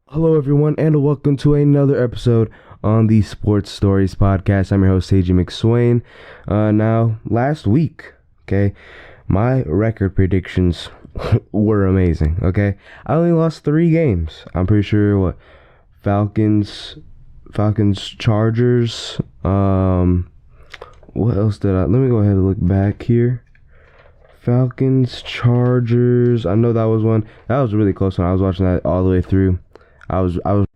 Hello, everyone, and welcome to another episode on the Sports Stories podcast. I'm your host, AJ McSwain. Now, last week, okay, my record predictions were amazing, okay? I only lost 3 games. I'm pretty sure, Falcons, Chargers, what else did let me go ahead and look back here. Falcons, Chargers, I know that was one. That was a really close one. I was watching that all the way through.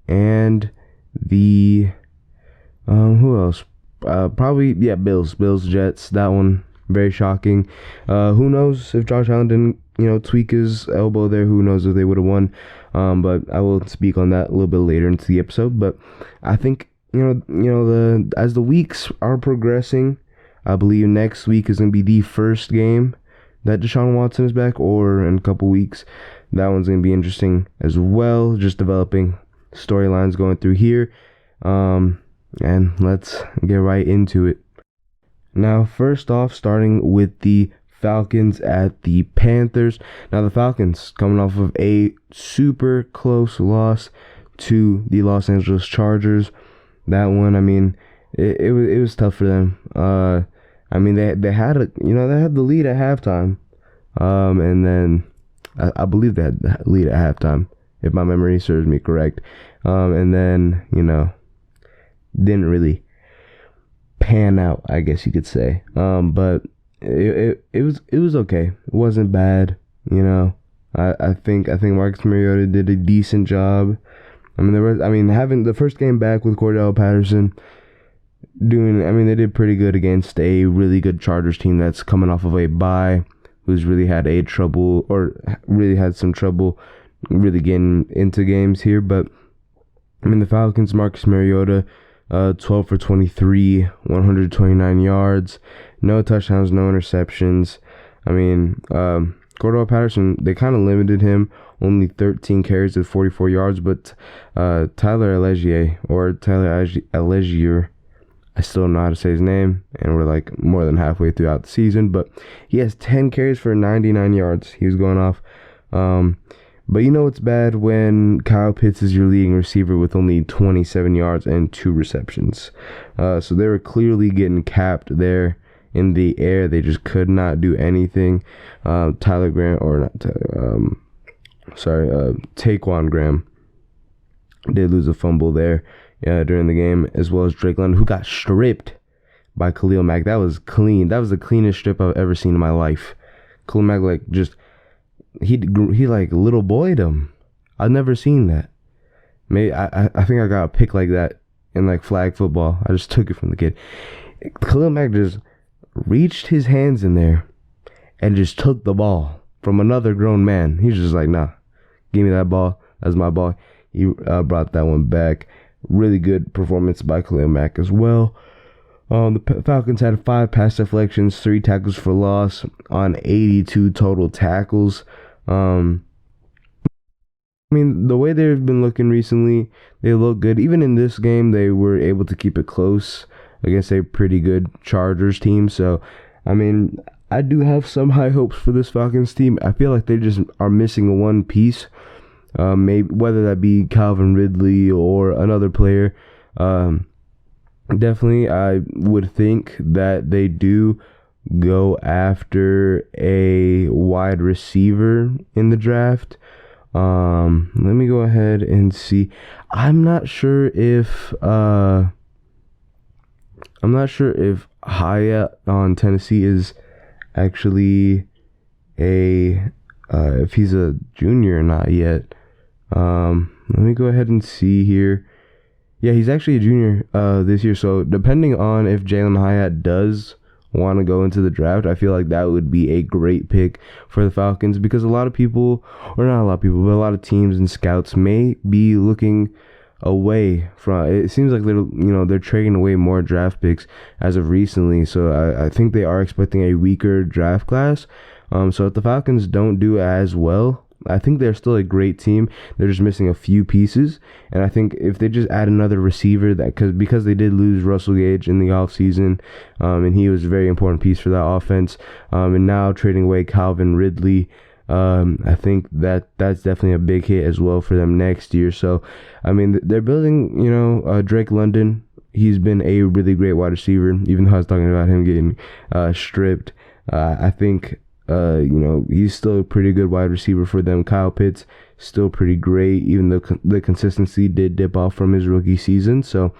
And the who else? Bills, Jets. That one very shocking. Who knows if Josh Allen didn't tweak his elbow there? Who knows if they would have won? But I will speak on that a little bit later into the episode. But I think as the weeks are progressing, I believe next week is gonna be the first game that Deshaun Watson is back, or in a couple weeks. That one's going to be interesting as well. Just developing storylines going through here. And let's get right into it. Now, first off, starting with the Falcons at the Panthers. Now, the Falcons coming off of a super close loss to the Los Angeles Chargers. That one, I mean, it was tough for them. They had the lead at halftime. And then I believe they had the lead at halftime, if my memory serves me correct. And then, didn't really pan out, I guess you could say. But it was okay. It wasn't bad, I think Marcus Mariota did a decent job. Having the first game back with Cordell Patterson they did pretty good against a really good Chargers team that's coming off of a bye, who's really had some trouble really getting into games here. But the Falcons, Marcus Mariota, 12 for 23, 129 yards, no touchdowns, no interceptions. Cordell Patterson, they kind of limited him, only 13 carries at 44 yards, but Tyler Allegier, I still don't know how to say his name, and we're more than halfway throughout the season, but he has 10 carries for 99 yards. He was going off. But it's bad when Kyle Pitts is your leading receiver with only 27 yards and 2 receptions. So they were clearly getting capped there in the air. They just could not do anything. Taquan Graham did lose a fumble there during the game, as well as Drake London, who got stripped by Khalil Mack. That was clean. That was the cleanest strip I've ever seen in my life. Khalil Mack, he little boyed him. I've never seen that. Maybe I think I got a pick like that in flag football. I just took it from the kid. Khalil Mack just reached his hands in there and just took the ball from another grown man. He's just nah, give me that ball. That's my ball. He brought that one back. Really good performance by Khalil Mack as well. The Falcons had 5 pass deflections, 3 tackles for loss on 82 total tackles. The way they've been looking recently, they look good. Even in this game, they were able to keep it close against a pretty good Chargers team. So, I do have some high hopes for this Falcons team. I feel like they just are missing one piece. Maybe whether that be Calvin Ridley or another player. Definitely, I would think that they do go after a wide receiver in the draft. Let me go ahead and see. I'm not sure if Hyatt on Tennessee is actually if he's a junior or not yet. Let me go ahead and see here. Yeah, he's actually a junior this year. So depending on if Jalen Hyatt does want to go into the draft, I feel like that would be a great pick for the Falcons, because a lot of people, or not a lot of people, but a lot of teams and scouts may be looking away from. It seems like they're trading away more draft picks as of recently. So I think they are expecting a weaker draft class. So if the Falcons don't do as well, I think they're still a great team. They're just missing a few pieces. And I think if they just add another receiver, because they did lose Russell Gage in the offseason, and he was a very important piece for that offense. And now trading away Calvin Ridley, I think that's definitely a big hit as well for them next year. So, I mean, they're building, Drake London. He's been a really great wide receiver, even though I was talking about him getting stripped. I think, he's still a pretty good wide receiver for them. Kyle Pitts, still pretty great, even though the consistency did dip off from his rookie season. So,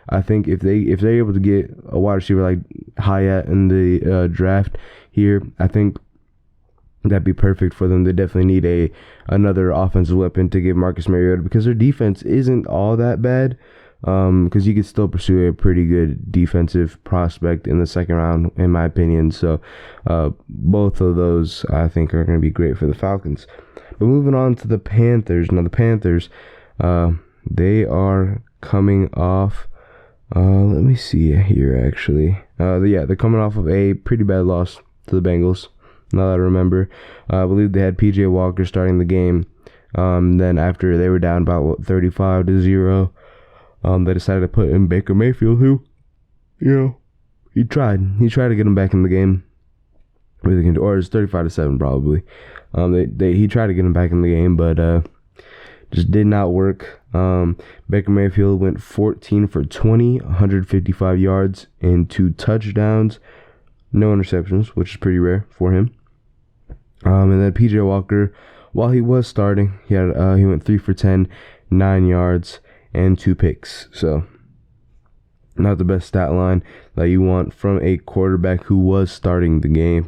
I think if they're able to get a wide receiver like Hyatt in the draft here, I think that'd be perfect for them. They definitely need another offensive weapon to give Marcus Mariota, because their defense isn't all that bad. Because you could still pursue a pretty good defensive prospect in the second round, in my opinion. So, both of those I think are going to be great for the Falcons. But moving on to the Panthers. Now the Panthers, they are coming off. Let me see here actually. They're coming off of a pretty bad loss to the Bengals. Now that I remember, I believe they had PJ Walker starting the game. Then after they were down about 35-0. They decided to put in Baker Mayfield, who, he tried to get him back in the game. Or it's 35-7 probably. He tried to get him back in the game, but just did not work. Baker Mayfield went 14 for 20, 155 yards and 2 touchdowns, no interceptions, which is pretty rare for him. And then PJ Walker, while he was starting, he went 3 for 10, 9 yards and 2 picks. So, not the best stat line that you want from a quarterback who was starting the game.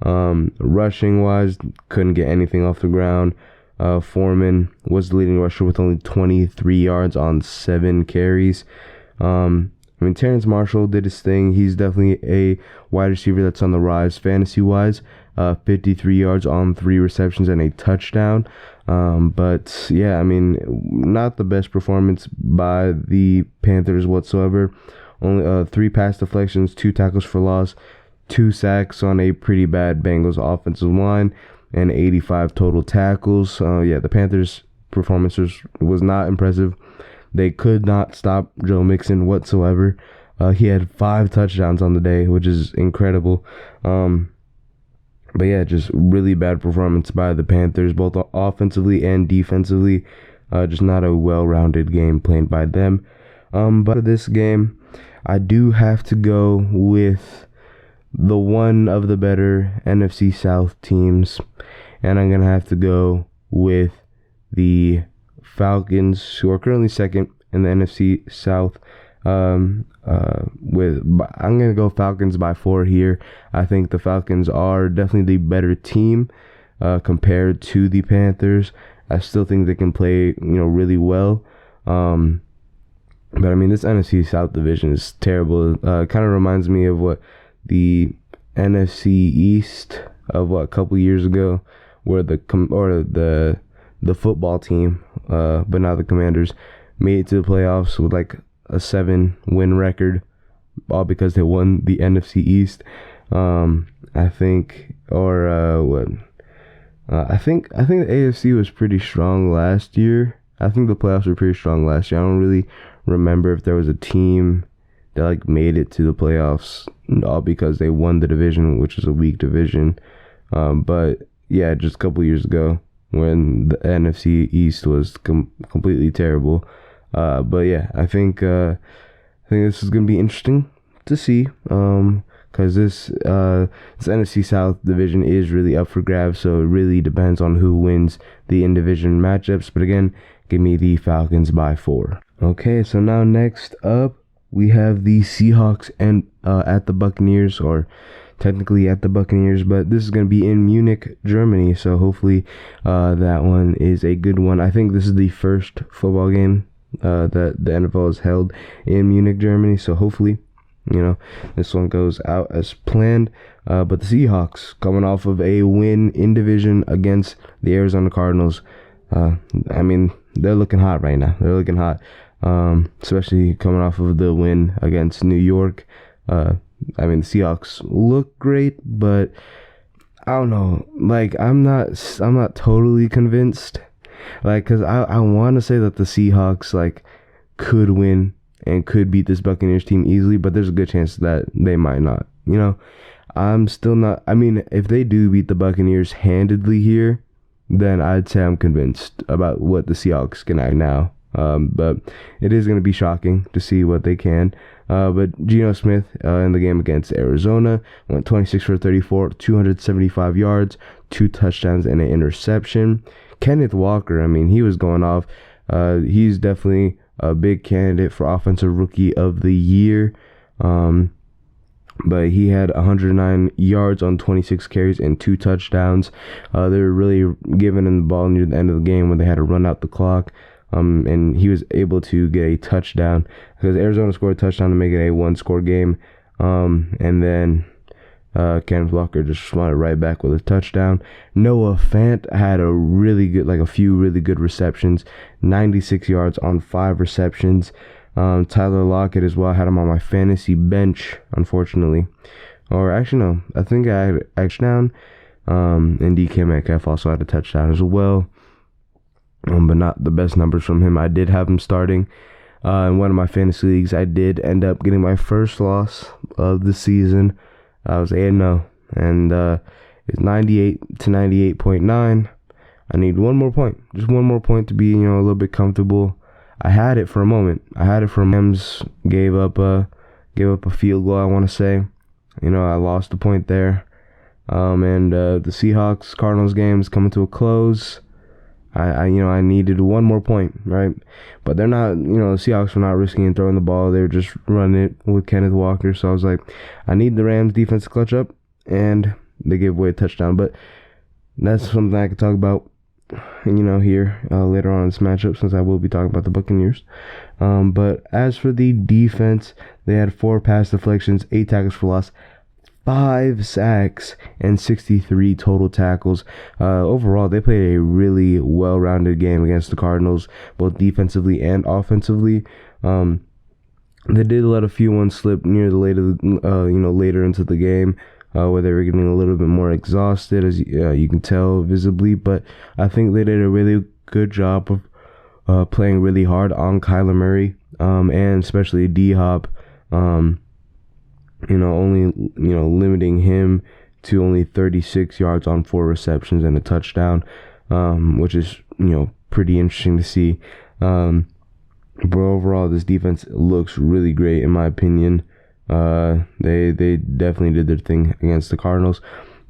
Rushing wise, couldn't get anything off the ground. Foreman was the leading rusher with only 23 yards on 7 carries. Terrence Marshall did his thing. He's definitely a wide receiver that's on the rise fantasy wise. 53 yards on 3 receptions and a touchdown. But yeah, not the best performance by the Panthers whatsoever. Only 3 pass deflections, 2 tackles for loss, 2 sacks on a pretty bad Bengals offensive line, and 85 total tackles. The Panthers' performance was not impressive. They could not stop Joe Mixon whatsoever. He had 5 touchdowns on the day, which is incredible. But yeah, just really bad performance by the Panthers, both offensively and defensively. Just not a well-rounded game played by them. But for this game, I do have to go with the one of the better NFC South teams. And I'm going to have to go with the Falcons, who are currently second in the NFC South. I'm going to go Falcons by 4 here. I think the Falcons are definitely the better team compared to the Panthers. I still think they can play, really well. But this NFC South division is terrible. Kind of reminds me of what the NFC East of a couple years ago, where the football team, but not the Commanders, made it to the playoffs with like a 7-win record, all because they won the NFC East. I think the AFC was pretty strong last year. I think the playoffs were pretty strong last year. I don't really remember if there was a team that made it to the playoffs, all because they won the division, which is a weak division. But yeah, just a couple years ago when the NFC East was completely terrible. But yeah, I think this is gonna be interesting to see, because this NFC South division is really up for grabs. So it really depends on who wins the in-division matchups. But again, give me the Falcons by 4. Okay, so now next up we have the Seahawks and at the Buccaneers, or technically at the Buccaneers, but this is going to be in Munich, Germany. So hopefully that one is a good one. I think this is the first football game that the NFL has held in Munich, Germany. So hopefully, this one goes out as planned. But the Seahawks, coming off of a win in division against the Arizona Cardinals, they're looking hot right now. They're looking hot, especially coming off of the win against New York. The Seahawks look great, but I don't know. I'm not totally convinced. Because I want to say that the Seahawks could win and could beat this Buccaneers team easily, but there's a good chance that they might not. I'm still not. I mean, if they do beat the Buccaneers handedly here, then I'd say I'm convinced about what the Seahawks can act now. But it is going to be shocking to see what they can. But Geno Smith in the game against Arizona went 26 for 34, 275 yards, 2 touchdowns, and an interception. Kenneth Walker, I mean, he was going off. He's definitely a big candidate for Offensive Rookie of the Year. But he had 109 yards on 26 carries and 2 touchdowns. They were really giving him the ball near the end of the game when they had to run out the clock. And he was able to get a touchdown because Arizona scored a touchdown to make it a 1-score game. And then Kenneth Walker just responded right back with a touchdown. Noah Fant had a few really good receptions, 96 yards on 5 receptions. Tyler Lockett as well, had him on my fantasy bench, unfortunately. Or actually, no, I think I had a touchdown. And DK Metcalf also had a touchdown as well. But not the best numbers from him. I did have him starting in one of my fantasy leagues. I did end up getting my first loss of the season. I was 8-0, and it's 98 to 98.9. I need one more point, just one more point to be, a little bit comfortable. I had it for a moment. Rams gave up a field goal, I want to say. I lost a point there. And the Seahawks Cardinals game is coming to a close. I needed one more point, right? But they're not, the Seahawks were not risking and throwing the ball. They were just running it with Kenneth Walker. So I was like, I need the Rams defense to clutch up, and they gave away a touchdown. But that's something I could talk about, here later on in this matchup, since I will be talking about the Buccaneers. But as for the defense, they had 4 pass deflections, 8 tackles for loss, 5 sacks, and 63 total tackles. Overall, they played a really well-rounded game against the Cardinals, both defensively and offensively. They did let a few ones slip near the later into the game, where they were getting a little bit more exhausted, as you can tell visibly. But I think they did a really good job of playing really hard on Kyler Murray, and especially D-Hop. Only limiting him to only 36 yards on 4 receptions and a touchdown, which is pretty interesting to see. But overall, this defense looks really great in my opinion. They definitely did their thing against the Cardinals.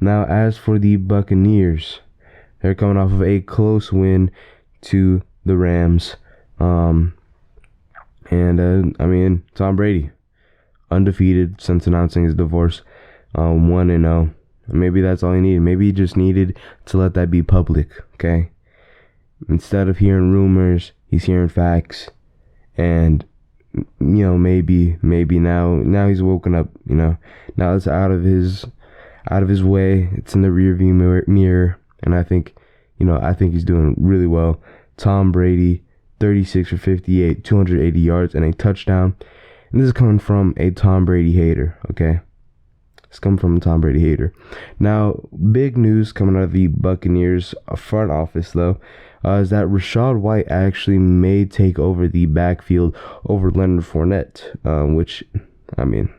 Now, as for the Buccaneers, they're coming off of a close win to the Rams. Tom Brady, undefeated since announcing his divorce, 1-0. Maybe that's all he needed.Maybe he just needed to let that be public, okay? Instead of hearing rumors, he's hearing facts. And, maybe now he's woken up, now it's out of his way. It's in the rearview mirror. And I think he's doing really well. Tom Brady, 36 for 58, 280 yards, and a touchdown. And this is coming from a Tom Brady hater, okay? It's coming from a Tom Brady hater. Now, big news coming out of the Buccaneers front office, though, is that Rachaad White actually may take over the backfield over Leonard Fournette, which, come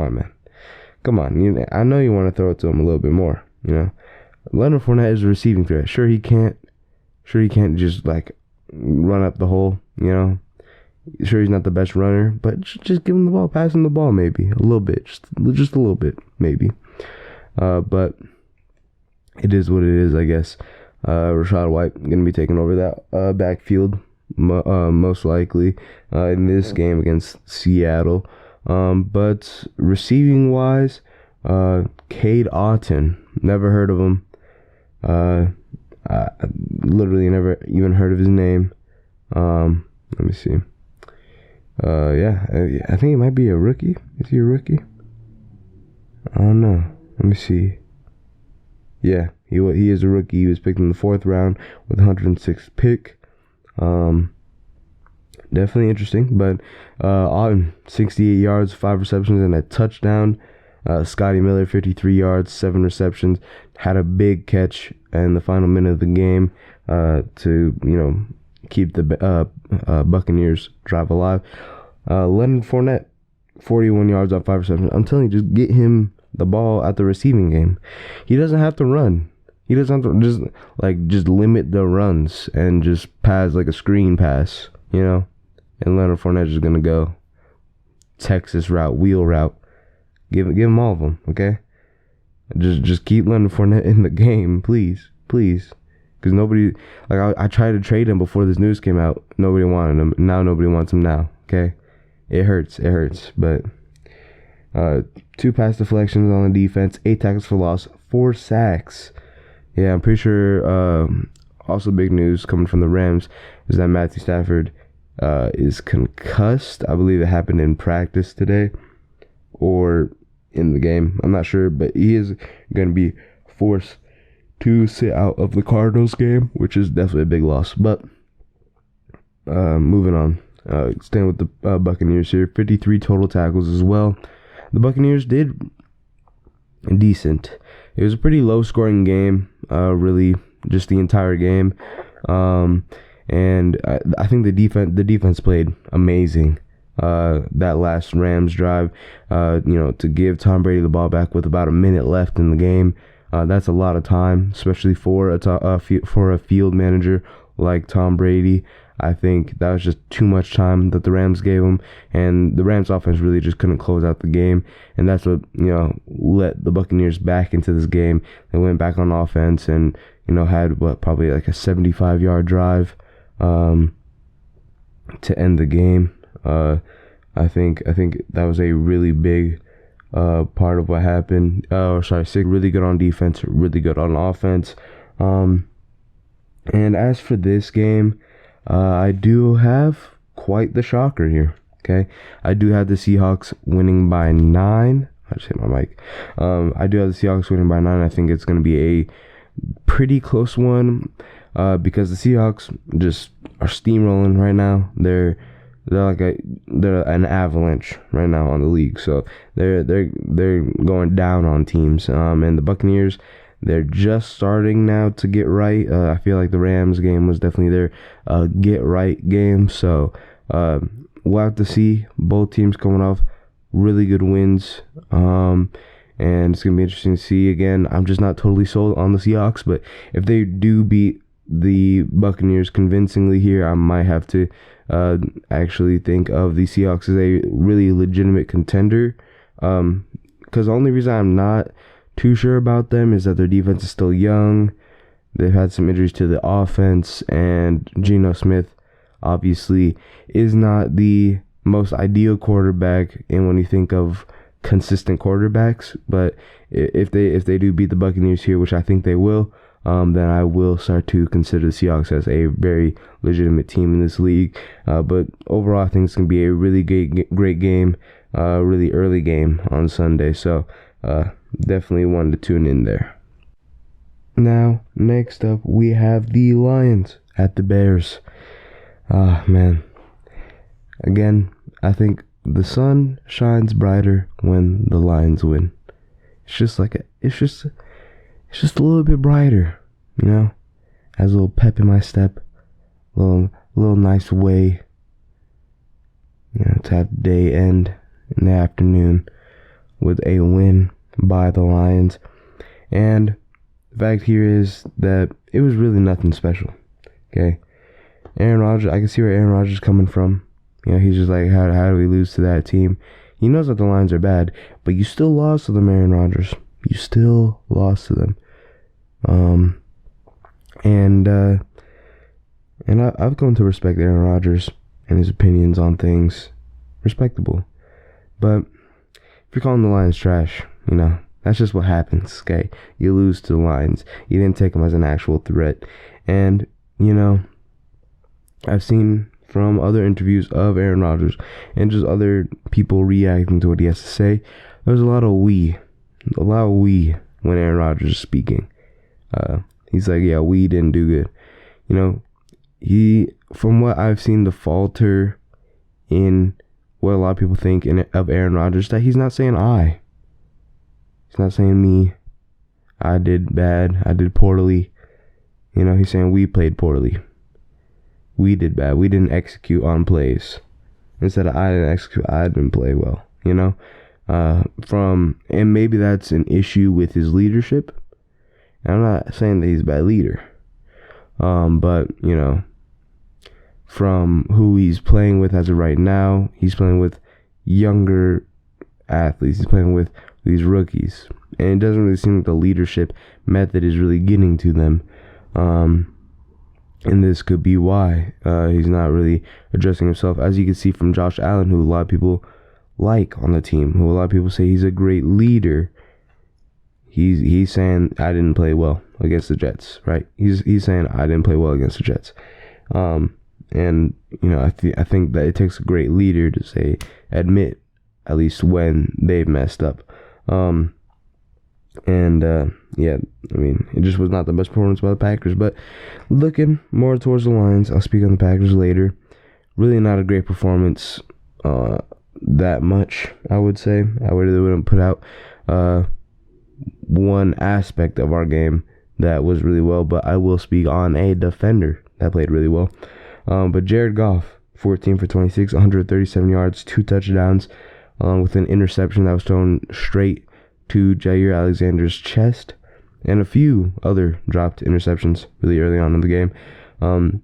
on, man. Come on. I know you want to throw it to him a little bit more, Leonard Fournette is a receiving threat. Sure, he can't just, run up the hole, Sure, he's not the best runner, but just give him the ball, pass him the ball, maybe a little bit, just a little bit, maybe. But it is what it is, I guess. Rachaad White going to be taking over that backfield, most likely in this game against Seattle. But receiving wise, Cade Otton, never heard of him. I literally never even heard of his name. Let me see. I think he might be a rookie. Is he a rookie? I don't know. Let me see. Yeah, he is a rookie. He was picked in the 4th round with 106th pick. Definitely interesting. But Otton, 68 yards, 5 receptions, and a touchdown. Scotty Miller, 53 yards, 7 receptions. Had a big catch in the final minute of the game to keep the Buccaneers drive alive. Leonard Fournette, 41 yards on 5 receptions. I'm telling you, just get him the ball at the receiving game. He doesn't have to run. He doesn't have to just limit the runs and just pass like a screen pass, and Leonard Fournette is gonna go Texas route, wheel route. Give him all of them, okay? Just keep Leonard Fournette in the game, please. Because nobody, I tried to trade him before this news came out. Nobody wanted him. Now nobody wants him now, okay? It hurts. But 2 pass deflections on the defense, 8 tackles for loss, 4 sacks. Yeah, I'm pretty sure, also big news coming from the Rams is that Matthew Stafford is concussed. I believe it happened in practice today or in the game. I'm not sure, but he is going to be forced to sit out of the Cardinals game, which is definitely a big loss. But moving on, staying with the Buccaneers here, 53 total tackles as well. The Buccaneers did decent. It was a pretty low-scoring game, really, just the entire game. And I think the defense played amazing. That last Rams drive, to give Tom Brady the ball back with about a minute left in the game. That's a lot of time, especially for a field manager like Tom Brady. I think that was just too much time that the Rams gave him, and the Rams offense really just couldn't close out the game, and that's what let the Buccaneers back into this game. They went back on offense and had probably like a 75-yard drive to end the game. I think that was a really big part of what happened. Sig really good on defense, really good on offense. And as for this game, I do have quite the shocker here. Okay, I do have the Seahawks winning by 9. I just hit my mic. I do have the Seahawks winning by 9. I think it's going to be a pretty close one because the Seahawks just are steamrolling right now. They're an avalanche right now on the league, so they're going down on teams. And the Buccaneers, they're just starting now to get right. I feel like the Rams game was definitely their get right game. So we'll have to see. Both teams coming off really good wins. And it's gonna be interesting to see. Again, I'm just not totally sold on the Seahawks, but if they do beat the Buccaneers convincingly here, I might have to actually think of the Seahawks as a really legitimate contender. Because the only reason I'm not too sure about them is that their defense is still young. They've had some injuries to the offense, and Geno Smith obviously is not the most ideal quarterback. And when you think of consistent quarterbacks, but if they do beat the Buccaneers here, which I think they will, then I will start to consider the Seahawks as a very legitimate team in this league. But overall, I think it's going to be a really great game, really early game on Sunday. So definitely one to tune in there. Now, next up, we have the Lions at the Bears. Man. Again, I think the sun shines brighter when the Lions win. It's just a little bit brighter, has a little pep in my step, little nice way, to have the day end in the afternoon with a win by the Lions. And the fact here is that it was really nothing special. Okay, Aaron Rodgers, I can see where Aaron Rodgers is coming from. He's just like, how do we lose to that team? He knows that the Lions are bad, but you still lost to them, Aaron Rodgers. You still lost to them. And I've come to respect Aaron Rodgers and his opinions on things. Respectable. But if you're calling the Lions trash, that's just what happens, okay? You lose to the Lions. You didn't take them as an actual threat. And, I've seen from other interviews of Aaron Rodgers and just other people reacting to what he has to say, there's a lot of we when Aaron Rodgers is speaking. He's like, yeah, we didn't do good. He, from what I've seen, the falter in what a lot of people think of Aaron Rodgers, that he's not saying I. He's not saying me. I did bad. I did poorly. He's saying we played poorly. We did bad. We didn't execute on plays. Instead of I didn't execute, I didn't play well. And maybe that's an issue with his leadership. And I'm not saying that he's a bad leader, but from who he's playing with as of right now, he's playing with younger athletes. He's playing with these rookies, and it doesn't really seem like the leadership method is really getting to them. And this could be why he's not really addressing himself, as you can see from Josh Allen, who a lot of people like on the team, who a lot of people say he's a great leader. He's saying, I didn't play well against the Jets, right? He's saying I didn't play well against the Jets. And I think that it takes a great leader to admit at least when they've messed up. It just was not the best performance by the Packers. But looking more towards the Lions, I'll speak on the Packers later. Really not a great performance that much, I would say. I really wouldn't put out one aspect of our game that was really well, but I will speak on a defender that played really well. But Jared Goff, 14 for 26, 137 yards, 2 touchdowns, along with an interception that was thrown straight to Jair Alexander's chest, and a few other dropped interceptions really early on in the game. And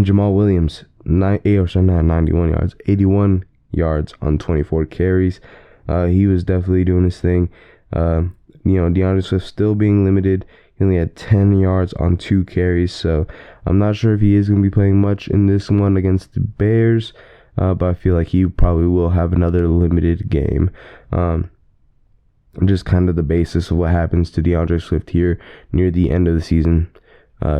Jamal Williams, 91 yards, 81 yards on 24 carries. He was definitely doing his thing. DeAndre Swift still being limited. He only had 10 yards on 2 carries, so I'm not sure if he is going to be playing much in this one against the Bears, but I feel like he probably will have another limited game. Just kind of the basis of what happens to DeAndre Swift here near the end of the season,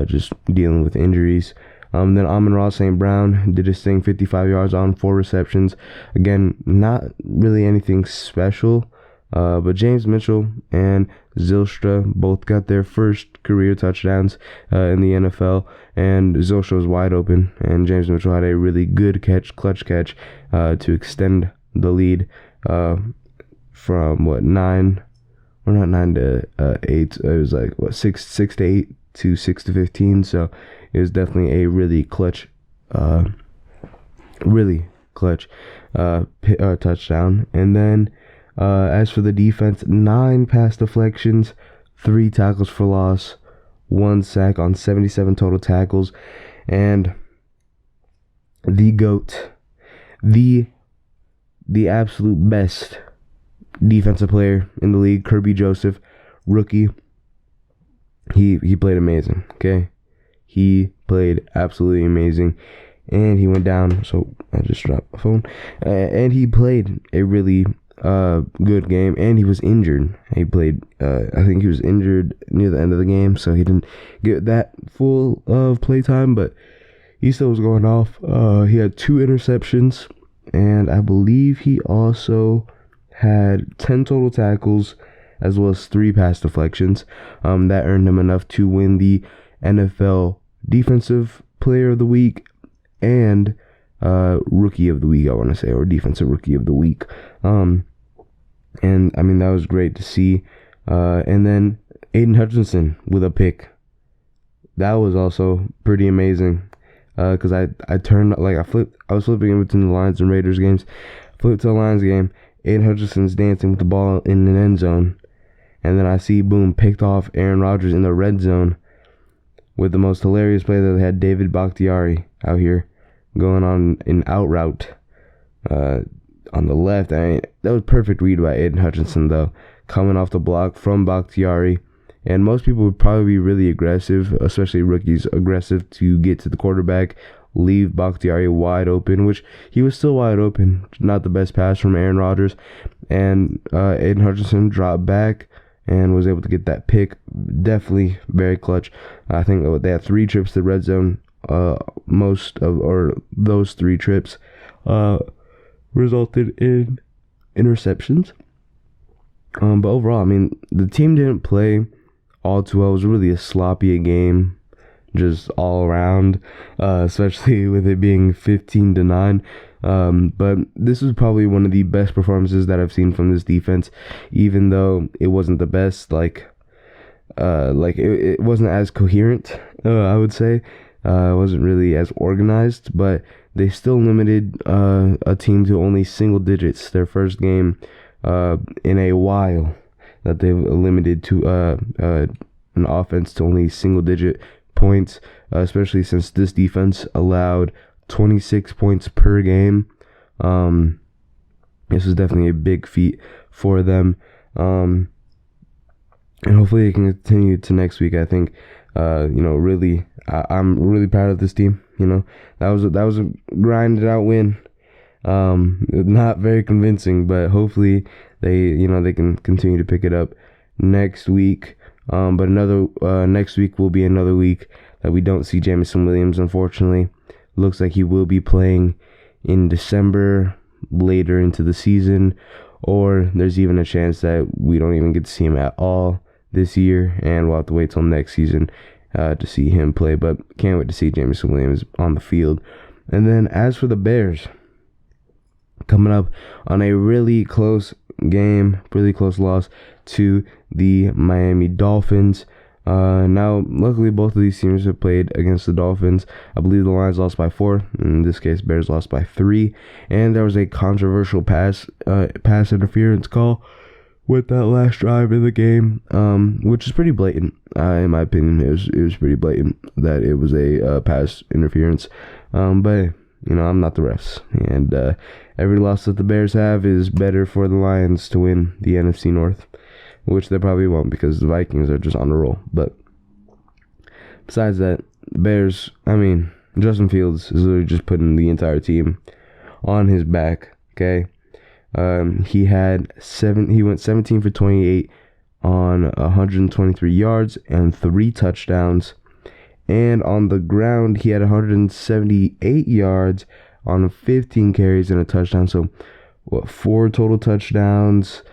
just dealing with injuries. Then Amon-Ra St. Brown did his thing, 55 yards on 4 receptions. Again, not really anything special, but James Mitchell and Zylstra both got their first career touchdowns in the NFL, and Zylstra was wide open, and James Mitchell had a really good clutch catch to extend the lead from 9 to 8. It was like 6 to 8 to 6 to 15. So it was definitely a really clutch touchdown. And then as for the defense, 9 pass deflections, 3 tackles for loss, 1 sack on 77 total tackles, and the GOAT, the absolute best defensive player in the league, Kirby Joseph, rookie. He played amazing. Okay, he played absolutely amazing, and he went down. So I just dropped my phone, and he played a really good game, and he was injured. He played. I think he was injured near the end of the game, so he didn't get that full of play time, but he still was going off. He had 2 interceptions, and I believe he also had 10 total tackles, as well as 3 pass deflections. That earned him enough to win the NFL Defensive Player of the Week and Rookie of the Week, I want to say, or Defensive Rookie of the Week. And I mean, that was great to see. And then Aiden Hutchinson with a pick. That was also pretty amazing. Because I was flipping in between the Lions and Raiders games. Flipped to the Lions game. Aiden Hutchinson's dancing with the ball in an end zone. And then I see, boom, picked off Aaron Rodgers in the red zone with the most hilarious play that they had David Bakhtiari out here going on an out route on the left. I mean, that was perfect read by Aiden Hutchinson, though, coming off the block from Bakhtiari. And most people would probably be really aggressive, especially rookies, aggressive to get to the quarterback, leave Bakhtiari wide open, which he was still wide open. Not the best pass from Aaron Rodgers. And Aiden Hutchinson dropped back and was able to get that pick. Definitely very clutch. I think they had 3 trips to the red zone. Those 3 trips resulted in interceptions. But overall, I mean, the team didn't play all too well. It was really a sloppy game, just all around, especially with it being 15-9. But this was probably one of the best performances that I've seen from this defense, even though it wasn't the best. It wasn't as coherent, I would say. It wasn't really as organized, but they still limited a team to only single digits their first game in a while that they've limited to an offense to only single-digit points, especially since this defense allowed 26 points per game. This is definitely a big feat for them. And hopefully they can continue to next week. I think, really, I'm really proud of this team. That was a grinded out win. Not very convincing, but hopefully they can continue to pick it up next week. But next week will be another week that we don't see Jameson Williams, unfortunately. Looks like he will be playing in December, later into the season, or there's even a chance that we don't even get to see him at all this year, and we'll have to wait till next season to see him play. But can't wait to see Jameson Williams on the field. And then as for the Bears, coming up on a really close game, really close loss to the Miami Dolphins. Now, luckily, both of these teams have played against the Dolphins. I believe the Lions lost by 4. In this case, Bears lost by 3. And there was a controversial pass interference call with that last drive in the game, which is pretty blatant. In my opinion, it was pretty blatant that it was a pass interference. But I'm not the refs, and every loss that the Bears have is better for the Lions to win the NFC North, which they probably won't because the Vikings are just on a roll. But besides that, the Bears, Justin Fields is literally just putting the entire team on his back, okay? He went 17 for 28 on 123 yards and 3 touchdowns. And on the ground, he had 178 yards on 15 carries and a touchdown. So, 4 total touchdowns,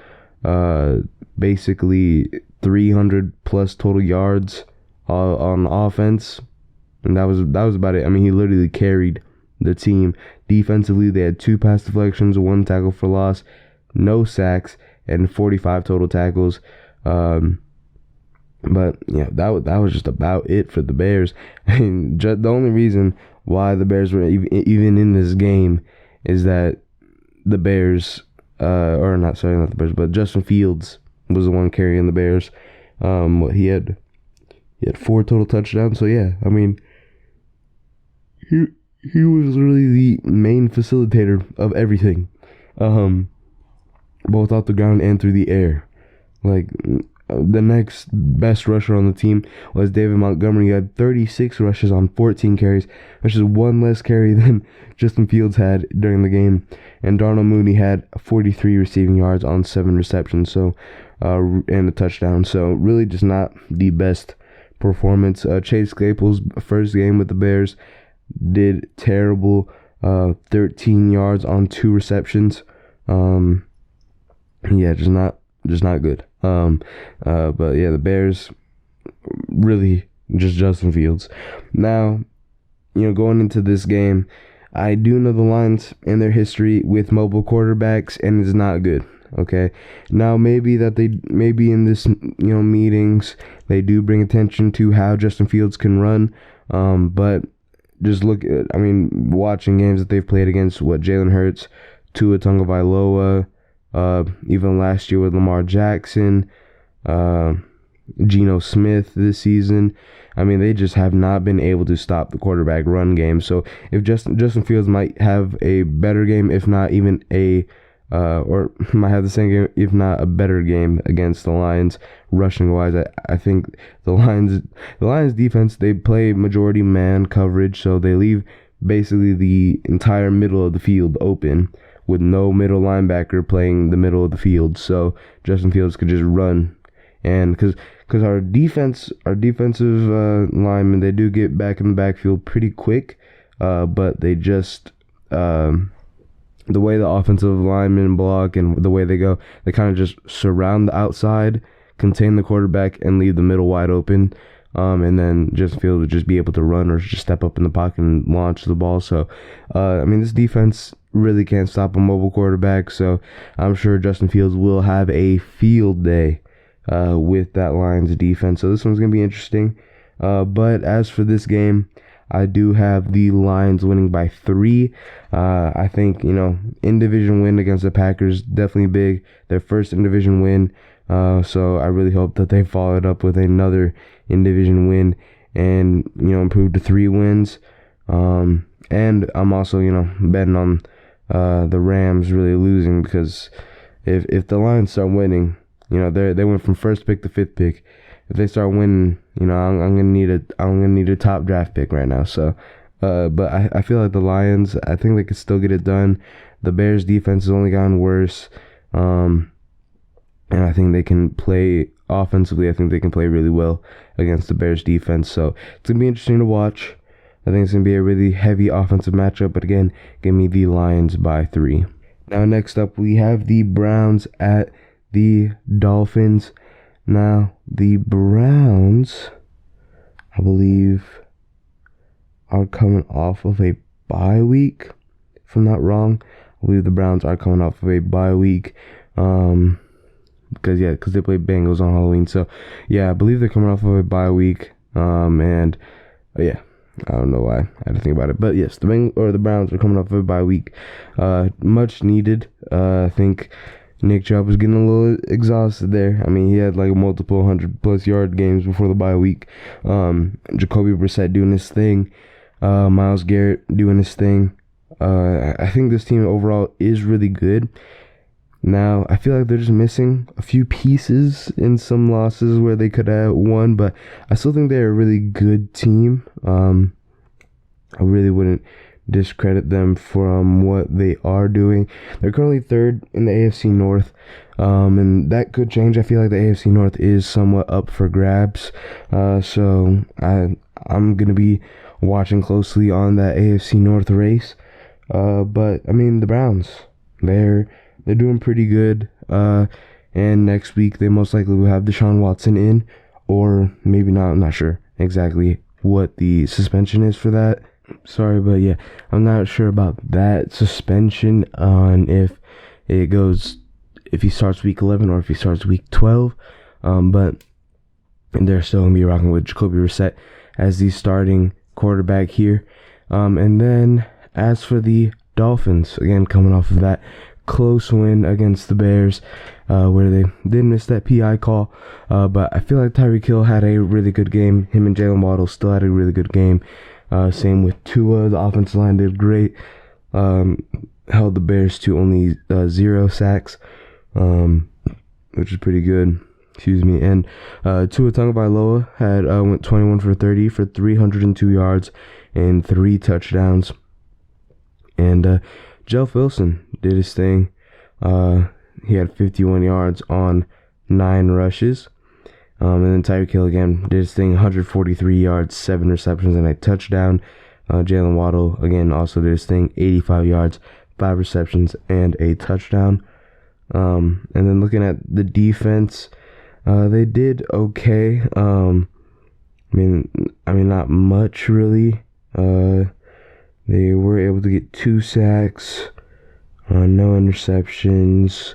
basically 300 plus total yards on offense. And that was about it. He literally carried the team. Defensively, they had 2 pass deflections, 1 tackle for loss, no sacks, and 45 total tackles. But yeah, that was just about it for the Bears. The only reason why the Bears were even in this game is that the Bears, not the Bears, but Justin Fields was the one carrying the Bears. He had 4 total touchdowns. So yeah, he was really the main facilitator of everything, both off the ground and through the air. The next best rusher on the team was David Montgomery. He had 36 rushes on 14 carries, which is 1 less carry than Justin Fields had during the game. And Darnell Mooney had 43 receiving yards on 7 receptions, and a touchdown. So really just not the best performance. Chase Claypool's first game with the Bears did terrible. 13 yards on 2 receptions. Just not good. But yeah, the Bears really just Justin Fields. Now, going into this game, I do know the Lions and their history with mobile quarterbacks, and it's not good. Okay. Now maybe in this meetings they do bring attention to how Justin Fields can run. But just look at watching games that they've played against Jalen Hurts, Tua Tagovailoa. Even last year with Lamar Jackson, Geno Smith this season. They just have not been able to stop the quarterback run game. So if Justin Fields might have a better game, if not even or might have the same game, if not a better game against the Lions, rushing wise, I think the Lions defense, they play majority man coverage, so they leave basically the entire middle of the field open, with no middle linebacker playing the middle of the field. So Justin Fields could just run. And because our defensive linemen, they do get back in the backfield pretty quick, but they just, the way the offensive linemen block and the way they go, they kind of just surround the outside, contain the quarterback, and leave the middle wide open. And then Justin Fields would just be able to run or just step up in the pocket and launch the ball. So, this defense really can't stop a mobile quarterback. So I'm sure Justin Fields will have a field day with that Lions defense. So this one's going to be interesting. But as for this game, I do have the Lions winning by 3. I think, in division win against the Packers, definitely big. Their first in division win. So I really hope that they follow it up with another in division win and, improve to 3 wins. And I'm also, betting on the Rams really losing, because if the Lions start winning, they went from first pick to 5th pick. If they start winning, I'm gonna need a top draft pick right now. So, but I feel like the Lions, I think they could still get it done. The Bears defense has only gotten worse, and I think they can play offensively. I think they can play really well against the Bears defense. So it's gonna be interesting to watch. I think it's going to be a really heavy offensive matchup, but again, give me the Lions by 3. Now, next up, we have the Browns at the Dolphins. Now, the Browns, I believe, are coming off of a bye week, if I'm not wrong. I believe the Browns are coming off of a bye week, because they played Bengals on Halloween. So, yeah, I believe they're coming off of a bye week, yeah. I don't know why I had to think about it, but yes, the Browns are coming off of a bye week, much needed. I think Nick Chubb was getting a little exhausted there. I mean, he had like multiple 100+ yard games before the bye week. Jacoby Brissett doing his thing, Myles Garrett doing his thing. I think this team overall is really good. Now, I feel like they're just missing a few pieces in some losses where they could have won, but I still think they're a really good team. I really wouldn't discredit them from what they are doing. They're currently 3rd in the AFC North, and that could change. I feel like the AFC North is somewhat up for grabs, so I'm going to be watching closely on that AFC North race. But, I mean, the Browns, they're doing pretty good, and next week they most likely will have Deshaun Watson in, or maybe not. I'm not sure exactly what the suspension is for that. Sorry, but yeah, I'm not sure about that suspension on if he starts week 11 or if he starts week 12. But they're still going to be rocking with Jacoby Brissett as the starting quarterback here. And then as for the Dolphins, again, coming off of that close win against the Bears, where they did miss that PI call, but I feel like Tyreek Hill had a really good game. Him and Jalen Waddle still had a really good game. Same with Tua. The offensive line did great. Held the Bears to only 0 sacks, which is pretty good. Excuse me. And Tua Tagovailoa went 21 for 30 for 302 yards and 3 touchdowns. And Jeff Wilson did his thing. He had 51 yards on 9 rushes. And then Tyreek Hill again did his thing, 143 yards, 7 receptions, and a touchdown. Jalen Waddle again also did his thing, 85 yards, 5 receptions, and a touchdown. And then looking at the defense, they did okay. I mean, not much really. They were able to get 2 sacks, no interceptions.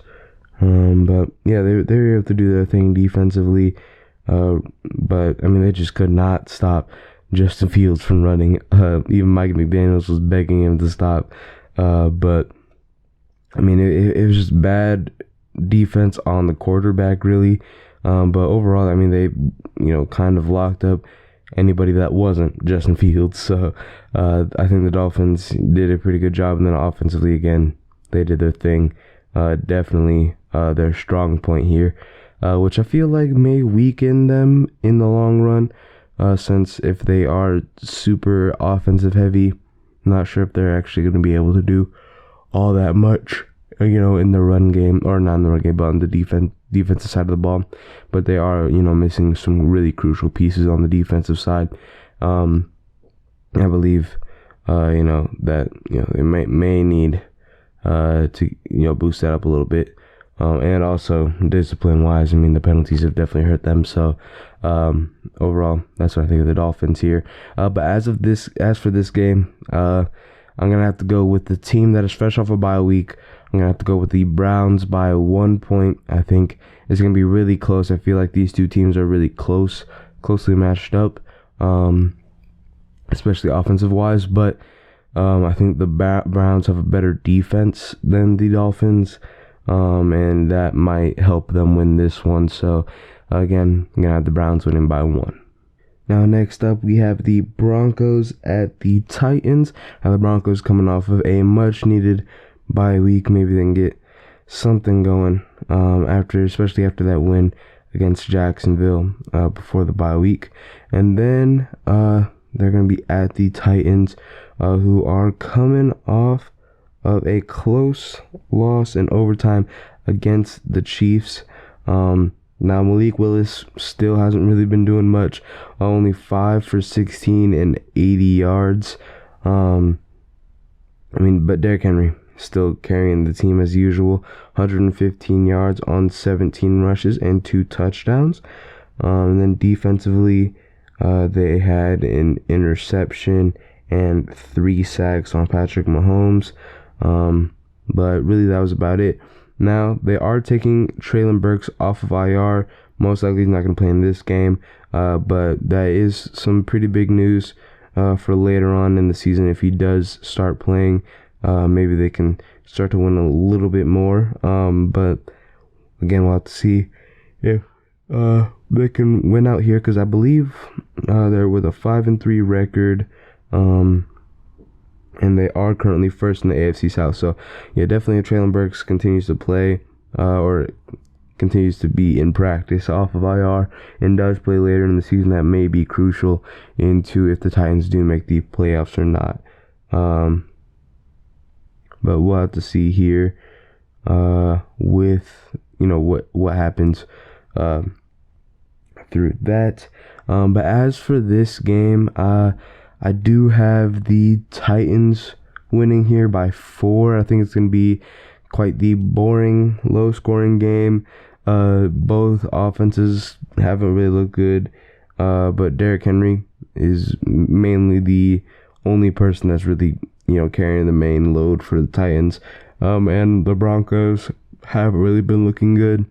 But yeah, they were able to do their thing defensively. But I mean, they just could not stop Justin Fields from running. Even Mike McDaniels was begging him to stop. But I mean, it was just bad defense on the quarterback, really. But overall, I mean, they kind of locked up anybody that wasn't Justin Fields. So I think the Dolphins did a pretty good job. And then offensively, again, they did their thing. Definitely their strong point here, which I feel like may weaken them in the long run, since if they are super offensive heavy, I'm not sure if they're actually going to be able to do all that much, in the run game, or not in the run game, but on the defensive side of the ball. But they are, missing some really crucial pieces on the defensive side. I believe, that, they may need to boost that up a little bit, and also discipline wise, I mean, the penalties have definitely hurt them. So overall, that's what I think of the Dolphins here. But as for this game, I'm gonna have to go with the team that is fresh off a bye week. I'm gonna have to go with the Browns by 1 point. I think it's gonna be really close. I feel like these two teams are really closely matched up. especially offensive wise. But I think the Browns have a better defense than the Dolphins, and that might help them win this one. So again, I'm gonna have the Browns winning by 1. Now next up, we have the Broncos at the Titans. Now the Broncos coming off of a much needed bye week. Maybe they can get something going especially after that win against Jacksonville before the bye week. And then they're going to be at the Titans, who are coming off of a close loss in overtime against the Chiefs. Now, Malik Willis still hasn't really been doing much. Only 5 for 16 and 80 yards. But Derrick Henry still carrying the team as usual. 115 yards on 17 rushes and 2 touchdowns. And then defensively, they had an interception and 3 sacks on Patrick Mahomes. But really, that was about it. Now, they are taking Treylon Burks off of IR. Most likely he's not going to play in this game. But that is some pretty big news for later on in the season. If he does start playing, maybe they can start to win a little bit more. But again, we'll have to see if they can win out here, because I believe they're with a 5-3 record. And they are currently first in the AFC South. So, yeah, definitely if Treylon Burks continues to play or continues to be in practice off of IR and does play later in the season, that may be crucial into if the Titans do make the playoffs or not. But we'll have to see here with, what happens through that. But as for this game, I do have the Titans winning here by 4. I think it's going to be quite the boring, low-scoring game. Both offenses haven't really looked good, but Derrick Henry is mainly the only person that's really, carrying the main load for the Titans. And the Broncos haven't really been looking good.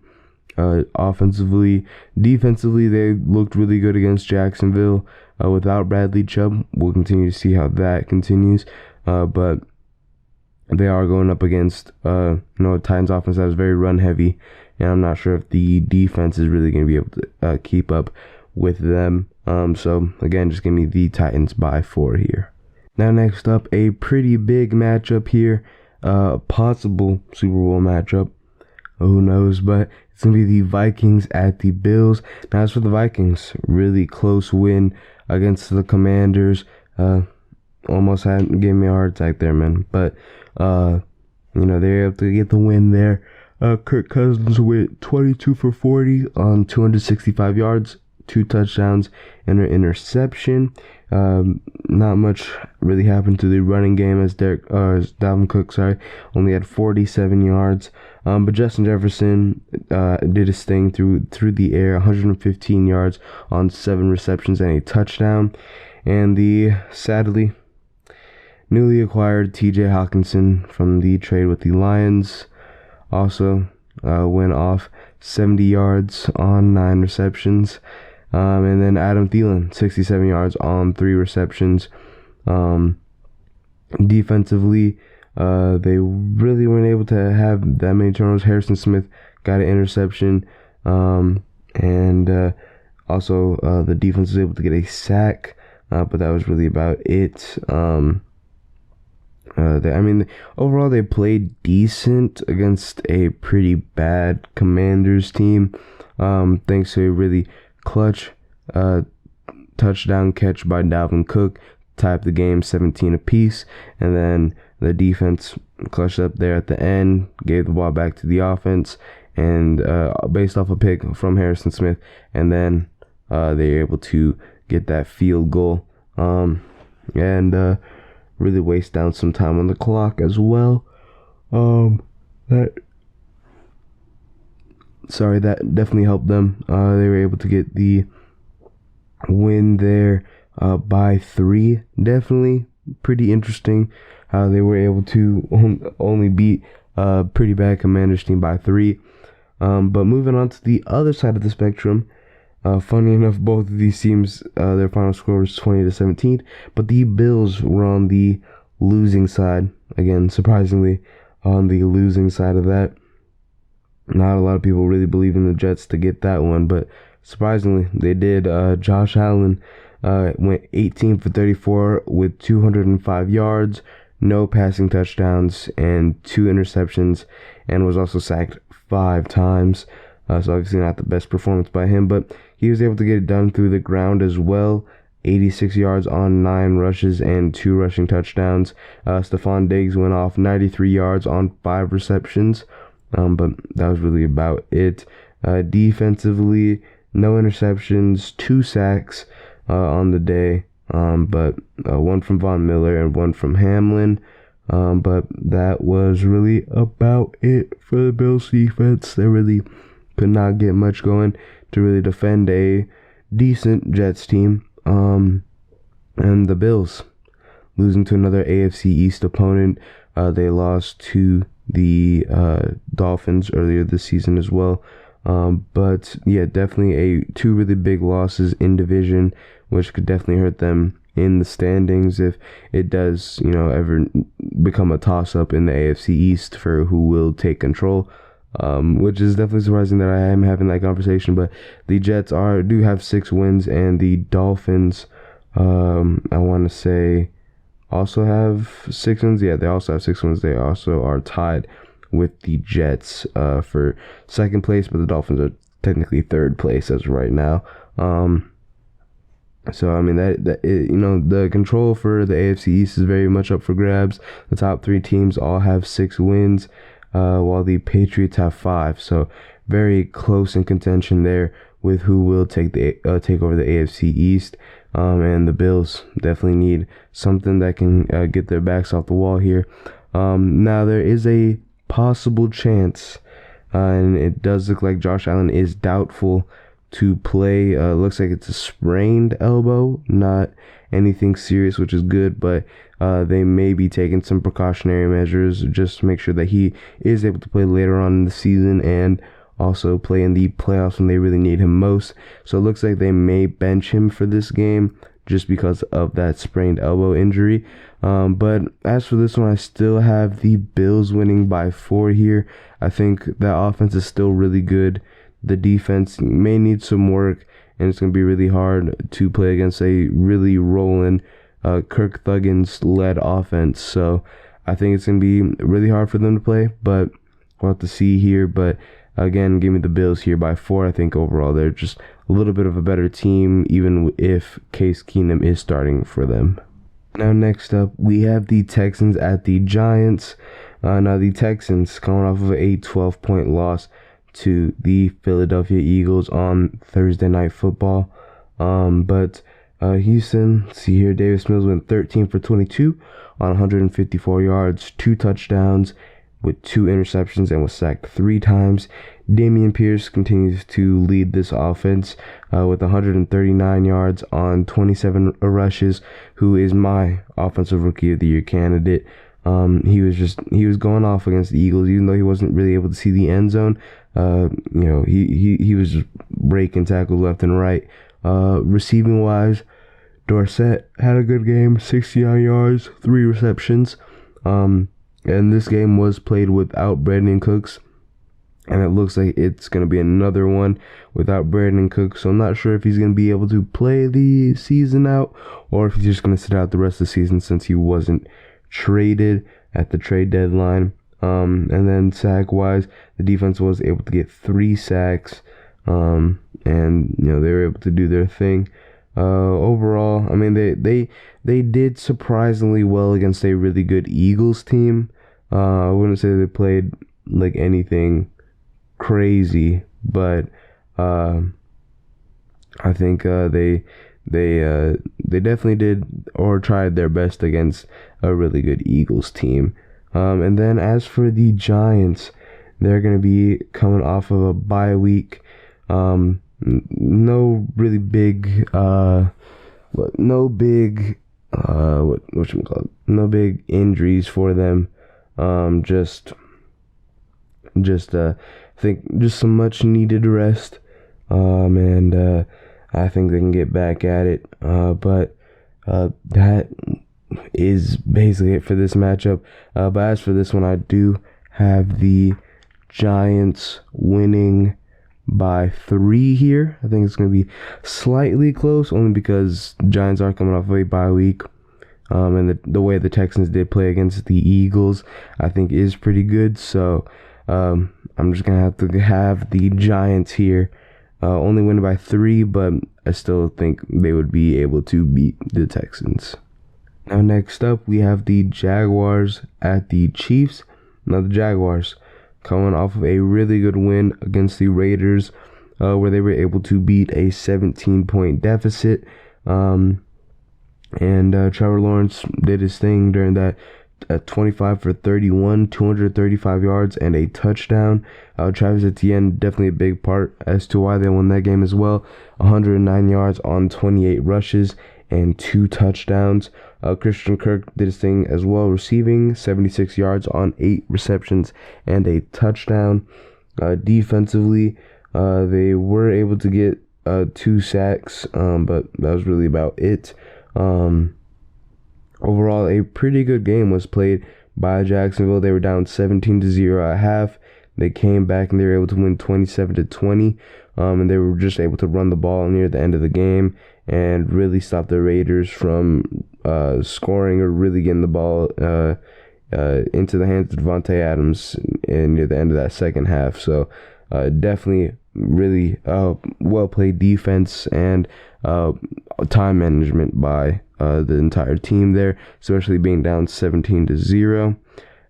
Offensively, defensively, they looked really good against Jacksonville. Without Bradley Chubb, we'll continue to see how that continues. But they are going up against a Titans offense that is very run heavy, and I'm not sure if the defense is really going to be able to keep up with them. So again, just give me the Titans by 4 here. Now next up, a pretty big matchup here, possible Super Bowl matchup. Who knows, but it's going to be the Vikings at the Bills. Now, as for the Vikings, really close win against the Commanders. Almost gave me a heart attack there, man. But, they're able to get the win there. Kirk Cousins with 22 for 40 on 265 yards, 2 touchdowns, and an interception. Not much really happened to the running game as Dalvin Cook, only had 47 yards. But Justin Jefferson did his thing through the air, 115 yards on 7 receptions and a touchdown. And the sadly newly acquired TJ Hawkinson from the trade with the Lions also went off 70 yards on 9 receptions. And then Adam Thielen, 67 yards on 3 receptions. Defensively, they really weren't able to have that many turnovers. Harrison Smith got an interception. And also the defense was able to get a sack. But that was really about it. Overall, they played decent against a pretty bad Commanders team. Thanks to a really clutch touchdown catch by Dalvin Cook, tied the game 17 apiece, and then the defense clutched up there at the end, gave the ball back to the offense, and based off a pick from Harrison Smith, and then they were able to get that field goal, and really waste down some time on the clock as well. That definitely helped them. They were able to get the win there by 3. Definitely pretty interesting how they were able to only beat a pretty bad Commanders team by 3. But moving on to the other side of the spectrum, Funny enough, both of these teams, their final score was 20-17, but the Bills were on the losing side. Again, surprisingly, on the losing side of that. Not a lot of people really believe in the Jets to get that one, but surprisingly, they did. Josh Allen went 18 for 34 with 205 yards, no passing touchdowns, and 2 interceptions, and was also sacked 5 times. So obviously not the best performance by him, but he was able to get it done through the ground as well. 86 yards on 9 rushes and 2 rushing touchdowns. Stephon Diggs went off 93 yards on 5 receptions, but that was really about it. Defensively, no interceptions, 2 sacks on the day, but one from Von Miller and one from Hamlin. But that was really about it for the Bills defense. They really could not get much going to really defend a decent Jets team. And the Bills losing to another AFC East opponent. They lost to the Dolphins earlier this season as well. But yeah, definitely 2 really big losses in division, which could definitely hurt them in the standings if it does, ever become a toss-up in the AFC East for who will take control. Which is definitely surprising that I am having that conversation, but the Jets do have 6 wins, and the Dolphins, I want to say, also have 6 wins. Yeah, they also have 6 wins. They also are tied with the Jets for second place, but the Dolphins are technically third place as of right now. So I mean the control for the AFC East is very much up for grabs. The top 3 teams all have 6 wins. While the Patriots have 5, so very close in contention there with who will take over the AFC East. And the Bills definitely need something that can get their backs off the wall here. Now there is a possible chance, and it does look like Josh Allen is doubtful to play. Looks like it's a sprained elbow, not anything serious, which is good, but they may be taking some precautionary measures just to make sure that he is able to play later on in the season and also play in the playoffs when they really need him most. So it looks like they may bench him for this game just because of that sprained elbow injury. But as for this one, I still have the Bills winning by 4 here. I think that offense is still really good. The defense may need some work, and it's going to be really hard to play against a really rolling Kirk Thuggins-led offense. So I think it's going to be really hard for them to play, but we'll have to see here. But again, give me the Bills here by 4. I think overall they're just a little bit of a better team, even if Case Keenum is starting for them. Now next up, we have the Texans at the Giants. Now the Texans coming off of a 12-point loss to the Philadelphia Eagles on Thursday Night Football. But Houston, see here, Davis Mills went 13 for 22 on 154 yards, 2 touchdowns with 2 interceptions, and was sacked 3 times. Dameon Pierce continues to lead this offense with 139 yards on 27 rushes, who is my Offensive Rookie of the Year candidate. He was going off against the Eagles, even though he wasn't really able to see the end zone. He was just breaking tackles left and right. Receiving wise, Dorsett had a good game, 69 yards, 3 receptions. And this game was played without Brandon Cooks, and it looks like it's going to be another one without Brandon Cooks. So I'm not sure if he's going to be able to play the season out, or if he's just going to sit out the rest of the season since he wasn't traded at the trade deadline. And then sack-wise, the defense was able to get 3 sacks, and they were able to do their thing. Overall, I mean, they did surprisingly well against a really good Eagles team. I wouldn't say they played like anything crazy, but I think they definitely did or tried their best against a really good Eagles team. And then as for the Giants, they're going to be coming off of a bye week. No really big, no big injuries for them. I think just some much needed rest. And I think they can get back at it. But that is basically it for this matchup. But as for this one, I do have the Giants winning by 3 here. I think it's going to be slightly close, only because the Giants are coming off of a bye week. And the way the Texans did play against the Eagles, I think is pretty good. So I'm just going to have the Giants here. Only win by 3, but I still think they would be able to beat the Texans. Now next up, we have the Jaguars at the Chiefs. Now the Jaguars coming off of a really good win against the Raiders, where they were able to beat a 17-point deficit. And Trevor Lawrence did his thing during that, 25 for 31, 235 yards, and a touchdown. Travis Etienne, definitely a big part as to why they won that game as well. 109 yards on 28 rushes and 2 touchdowns. Christian Kirk did his thing as well, receiving 76 yards on 8 receptions and a touchdown. Defensively, they were able to get 2 sacks, but that was really about it. Overall, a pretty good game was played by Jacksonville. They were down 17-0 at half. They came back and they were able to win 27-20. And they were just able to run the ball near the end of the game and really stop the Raiders from scoring or really getting the ball into the hands of Devontae Adams near the end of that second half. So definitely really well played defense and time management by the entire team there, especially being down 17-0.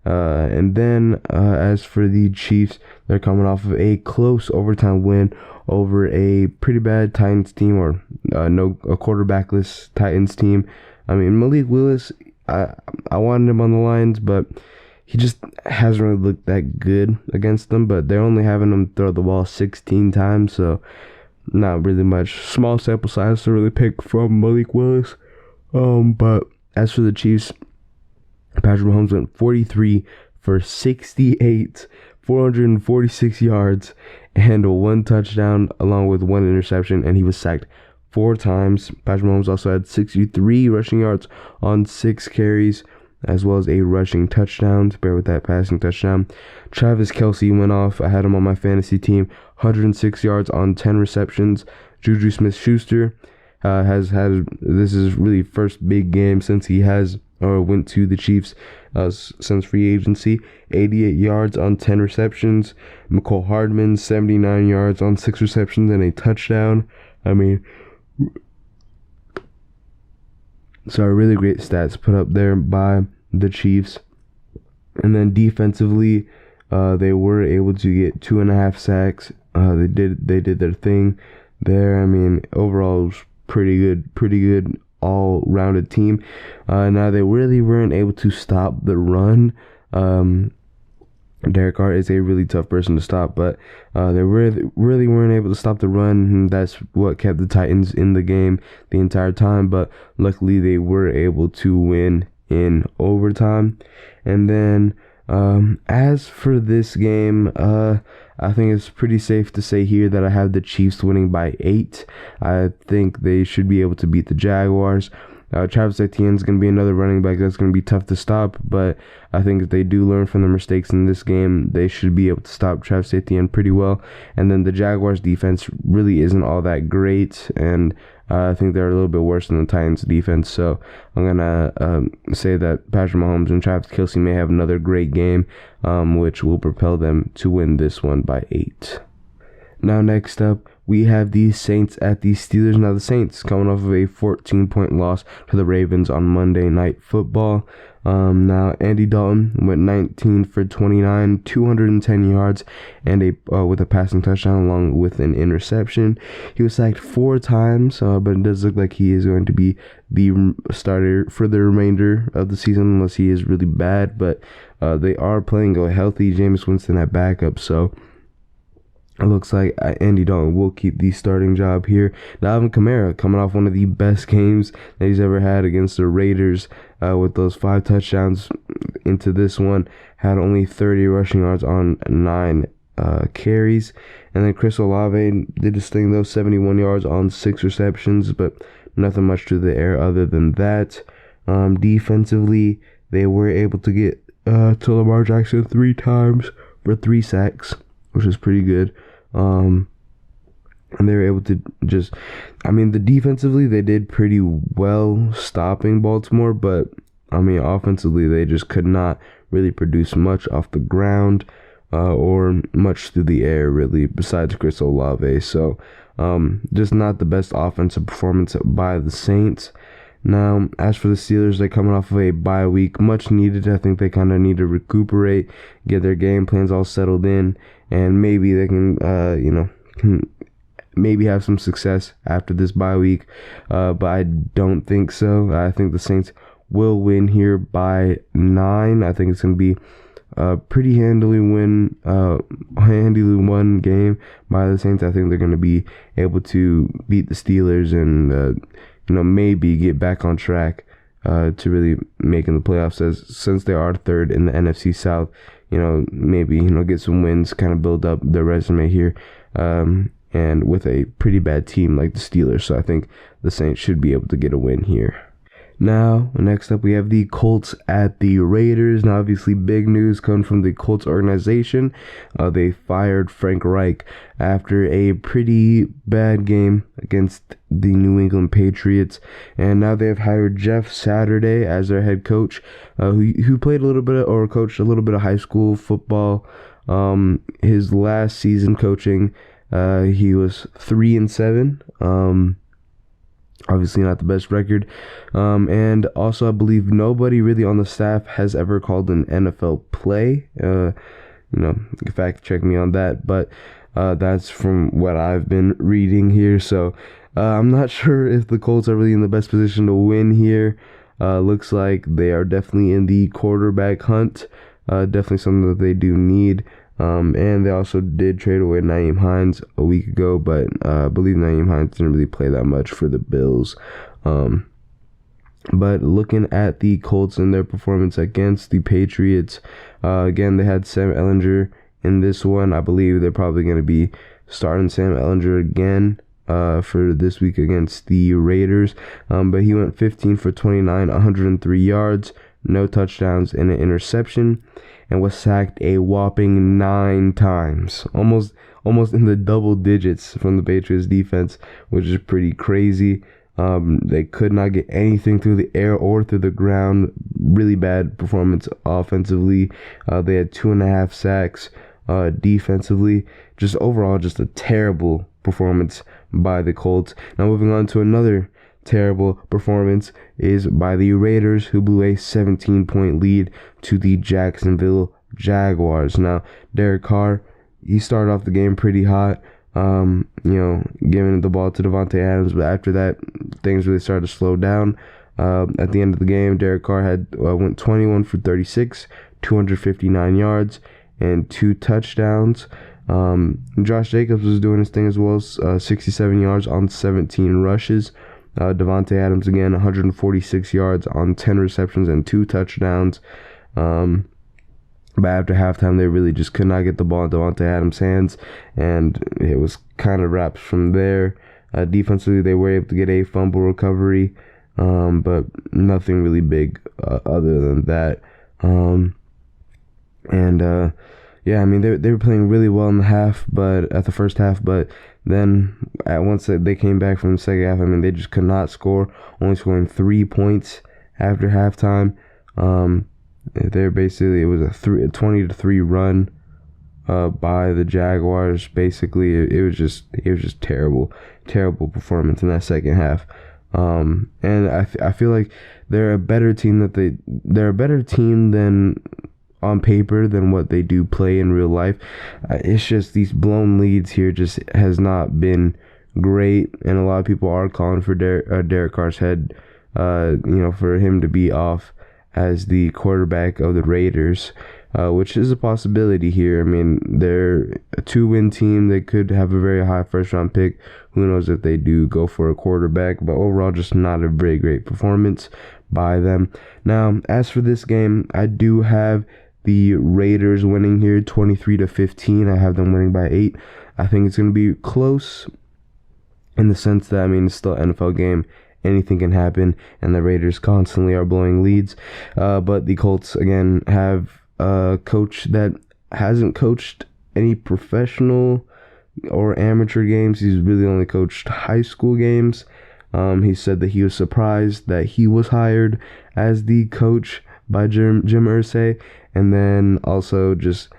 And then as for the Chiefs, they're coming off of a close overtime win over a pretty bad Titans team, or a quarterbackless Titans team. I mean, Malik Willis, I wanted him on the Lions, but he just hasn't really looked that good against them. But they're only having him throw the ball 16 times, so not really much. Small sample size to really pick from Malik Willis. But as for the Chiefs, Patrick Mahomes went 43 for 68, 446 yards, and 1 touchdown, along with 1 interception, and he was sacked 4 times. Patrick Mahomes also had 63 rushing yards on 6 carries, as well as a rushing touchdown to pair with that passing touchdown. Travis Kelce went off. I had him on my fantasy team, 106 yards on 10 receptions. Juju Smith-Schuster has had, this is really first big game since he has went to the Chiefs since free agency. 88 yards on 10 receptions. McCole Hardman, 79 yards on 6 receptions and a touchdown. I mean, so really great stats put up there by the Chiefs. And then defensively, they were able to get 2.5 sacks. They did their thing there. I mean, overall, it was pretty good all-rounded team. Now they really weren't able to stop the run. Derek Carr is a really tough person to stop, but they really weren't able to stop the run, and that's what kept the Titans in the game the entire time. But luckily, they were able to win in overtime. And then as for this game, I think it's pretty safe to say here that I have the Chiefs winning by 8. I think they should be able to beat the Jaguars. Travis Etienne is going to be another running back that's going to be tough to stop, but I think if they do learn from their mistakes in this game, they should be able to stop Travis Etienne pretty well. And then the Jaguars defense really isn't all that great, and I think they're a little bit worse than the Titans defense. So I'm going to say that Patrick Mahomes and Travis Kelce may have another great game, which will propel them to win this one by 8. Now next up, we have the Saints at the Steelers. Now the Saints coming off of a 14-point loss to the Ravens on Monday Night Football. Now Andy Dalton went 19 for 29, 210 yards, and with a passing touchdown along with an interception. He was sacked 4 times, but it does look like he is going to be the starter for the remainder of the season unless he is really bad. But they are playing a healthy Jameis Winston at backup, so it looks like Andy Dalton will keep the starting job here. Now, Alvin Kamara coming off one of the best games that he's ever had against the Raiders with those 5 touchdowns into this one. Had only 30 rushing yards on 9 carries. And then Chris Olave did his thing, though, 71 yards on 6 receptions, but nothing much to the air other than that. Defensively, they were able to get to Lamar Jackson 3 times for 3 sacks, which is pretty good. And they were able to defensively, they did pretty well stopping Baltimore, but, offensively, they just could not really produce much off the ground or much through the air, really, besides Chris Olave. So, just not the best offensive performance by the Saints. Now, as for the Steelers, they're coming off of a bye week, much needed. I think they kind of need to recuperate, get their game plans all settled in, and maybe they can maybe have some success after this bye week. But I don't think so. I think the Saints will win here by 9. I think it's going to be a pretty handily won game by the Saints. I think they're going to be able to beat the Steelers and maybe get back on track to really making the playoffs, since they are third in the NFC South. Maybe get some wins, kind of build up their resume here, and with a pretty bad team like the Steelers. So I think the Saints should be able to get a win here. Now, next up, we have the Colts at the Raiders. Now, obviously, big news coming from the Colts organization. They fired Frank Reich after a pretty bad game against the New England Patriots. And now they have hired Jeff Saturday as their head coach, who played a little bit or coached a little bit of high school football. His last season coaching, he was 3-7. Obviously not the best record. And also, I believe nobody really on the staff has ever called an NFL play. Fact check me on that. But that's from what I've been reading here. So I'm not sure if the Colts are really in the best position to win here. Looks like they are definitely in the quarterback hunt. Definitely something that they do need. And they also did trade away Nyheim Hines a week ago, but I believe Nyheim Hines didn't really play that much for the Bills. But looking at the Colts and their performance against the Patriots, again, they had Sam Ehlinger in this one. I believe they're probably going to be starting Sam Ehlinger again for this week against the Raiders. But he went 15 for 29, 103 yards, no touchdowns, and an interception, and was sacked a whopping 9 times, almost in the double digits from the Patriots defense, which is pretty crazy. They could not get anything through the air or through the ground. Really bad performance offensively. They had 2.5 sacks. Defensively, just overall, just a terrible performance by the Colts. Now moving on to another terrible performance is by the Raiders, who blew a 17-point lead to the Jacksonville Jaguars. Now, Derek Carr, he started off the game pretty hot, giving the ball to Davante Adams, but after that, things really started to slow down. At the end of the game, Derek Carr went 21 for 36, 259 yards, and 2 touchdowns. Josh Jacobs was doing his thing as well, 67 yards on 17 rushes. Davante Adams again, 146 yards on 10 receptions and 2 touchdowns. But after halftime, they really just could not get the ball in Davante Adams' hands, and it was kind of wraps from there. Defensively, they were able to get a fumble recovery, but nothing really big other than that. They were playing really well in the first half, but then once they came back from the second half, they just could not score, only scoring 3 points after halftime. It was a 20-3 run by the Jaguars. Basically, it was just terrible performance in that second half. And I feel like they're a better team than on paper than what they do play in real life. It's just these blown leads here just has not been great, and a lot of people are calling for Derek Carr's head, for him to be off as the quarterback of the Raiders, which is a possibility here. They're a 2-win team. They could have a very high first-round pick. Who knows if they do go for a quarterback, but overall just not a very great performance by them. Now, as for this game, I do have the Raiders winning here 23-15. I have them winning by 8. I think it's going to be close in the sense that, I mean, it's still an NFL game. Anything can happen, and the Raiders constantly are blowing leads. But the Colts, again, have a coach that hasn't coached any professional or amateur games. He's really only coached high school games. He said that he was surprised that he was hired as the coach by Jim Irsay, and then also just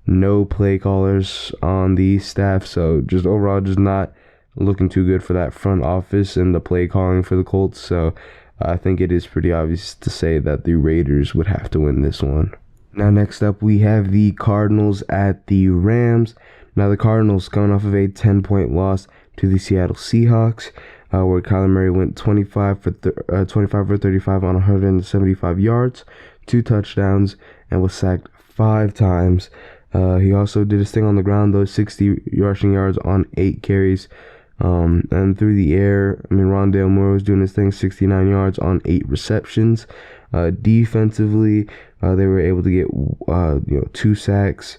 no play callers on the staff. So just overall, just not looking too good for that front office and the play calling for the Colts. So I think it is pretty obvious to say that the Raiders would have to win this one. Now, next up, we have the Cardinals at the Rams. Now, the Cardinals coming off of a 10-point loss to the Seattle Seahawks, where Kyler Murray went 25 for 35 on 175 yards, 2 touchdowns, and was sacked 5 times. He also did his thing on the ground, though, 60 rushing yards on 8 carries. And through the air, I mean, Rondale Moore was doing his thing, 69 yards on 8 receptions. Defensively, they were able to get 2 sacks,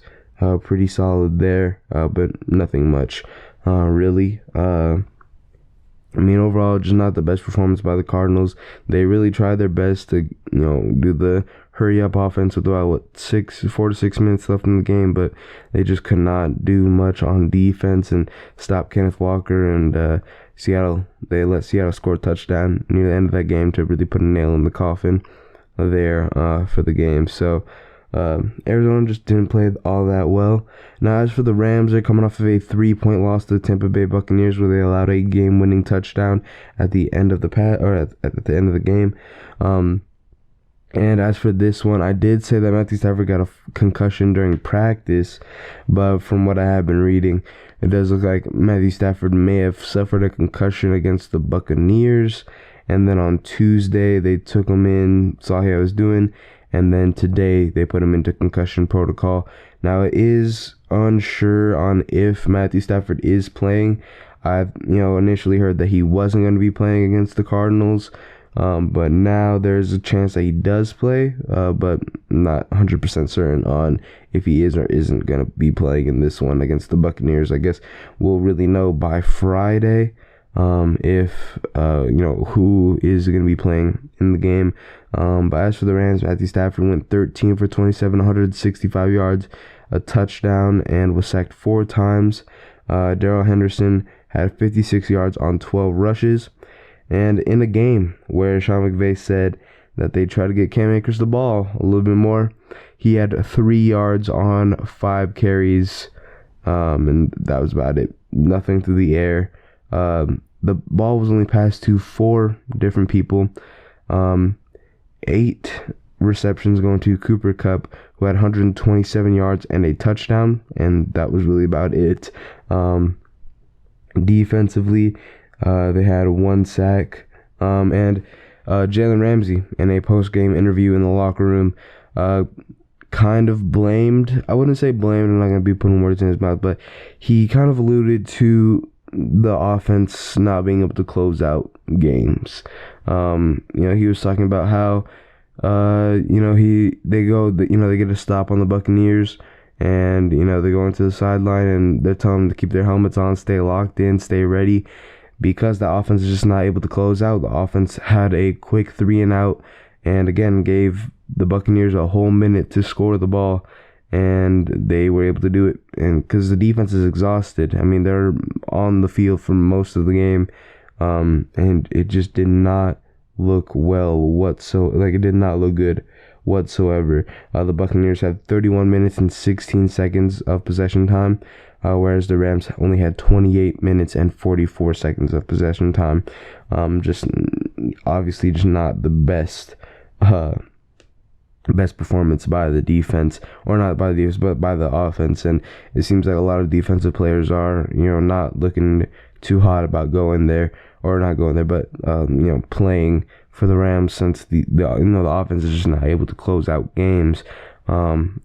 pretty solid there, but nothing much, really. I mean, overall, just not the best performance by the Cardinals. They really tried their best to, do the hurry-up offense with about, 4 to 6 minutes left in the game, but they just could not do much on defense and stop Kenneth Walker and Seattle. They let Seattle score a touchdown near the end of that game to really put a nail in the coffin there for the game. So Arizona just didn't play all that well. Now, as for the Rams, they're coming off of a 3-point loss to the Tampa Bay Buccaneers, where they allowed a game-winning touchdown at the end of the at the end of the game. And as for this one, I did say that Matthew Stafford got a concussion during practice, but from what I have been reading, it does look like Matthew Stafford may have suffered a concussion against the Buccaneers, and then on Tuesday they took him in, saw how he was doing, and then today they put him into concussion protocol. Now, it is unsure on if Matthew Stafford is playing. I've initially heard that he wasn't going to be playing against the Cardinals, but now there's a chance that he does play, but not 100% certain on if he is or isn't going to be playing in this one against the Buccaneers. I guess we'll really know by Friday if who is going to be playing in the game. But as for the Rams, Matthew Stafford went 13 for 27, 165 yards, a touchdown, and was sacked 4 times. Darrell Henderson had 56 yards on 12 rushes. And in a game where Sean McVay said that they try to get Cam Akers the ball a little bit more, he had 3 yards on 5 carries, and that was about it. Nothing through the air. The ball was only passed to 4 different people. 8 receptions going to Cooper Kupp, who had 127 yards and a touchdown, and that was really about it. Defensively, they had 1 sack, and Jalen Ramsey, in a post-game interview in the locker room, kind of blamed, I wouldn't say blamed, I'm not going to be putting words in his mouth, but he kind of alluded to the offense not being able to close out games. He was talking about how, they get a stop on the Buccaneers, and, they go into the sideline and they're telling them to keep their helmets on, stay locked in, stay ready, because the offense is just not able to close out. The offense had a quick 3-and-out, and again, gave the Buccaneers a whole minute to score the ball, and they were able to do it. And because the defense is exhausted, I mean, they're on the field for most of the game, and it just did not look it did not look good whatsoever. The Buccaneers had 31 minutes and 16 seconds of possession time, whereas the Rams only had 28 minutes and 44 seconds of possession time. Just obviously just not the best performance by the defense, or not by the defense, but by the offense. And it seems like a lot of defensive players are, not looking too hot about going there, or not going there, but playing for the Rams, since the offense is just not able to close out games. From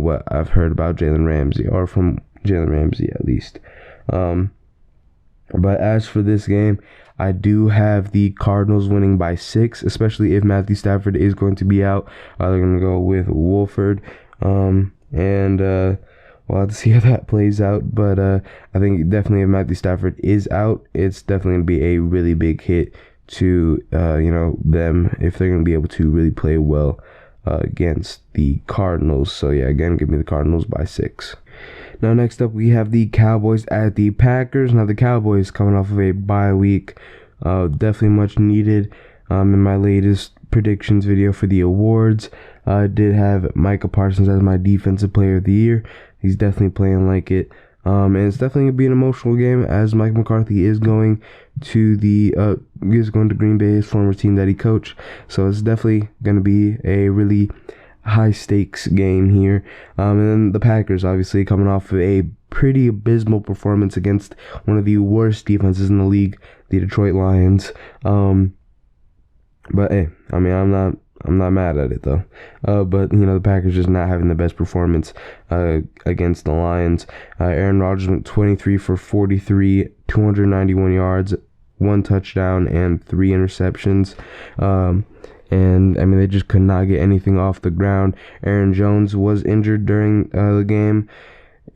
what I've heard about Jalen Ramsey, or from Jalen Ramsey at least. But as for this game, I do have the Cardinals winning by 6, especially if Matthew Stafford is going to be out. They're going to go with Wolford, We'll have to see how that plays out. But I think definitely if Matthew Stafford is out, it's definitely going to be a really big hit to them if they're going to be able to really play well against the Cardinals. So yeah, again, give me the Cardinals by 6. Now next up we have the Cowboys at the Packers. Now the Cowboys coming off of a bye week, definitely much needed. In my latest predictions video for the awards, I did have Micah Parsons as my defensive player of the year. He's definitely playing like it. And it's definitely gonna be an emotional game as Mike McCarthy is going to Green Bay, his former team that he coached. So it's definitely gonna be a really high stakes game here. And then the Packers obviously coming off of a pretty abysmal performance against one of the worst defenses in the league, the Detroit Lions. But hey, I mean, I'm not mad at it though. But the Packers just not having the best performance against the Lions. Aaron Rodgers went 23 for 43, 291 yards, 1 touchdown, and 3 interceptions. And I mean, they just could not get anything off the ground. Aaron Jones was injured during the game.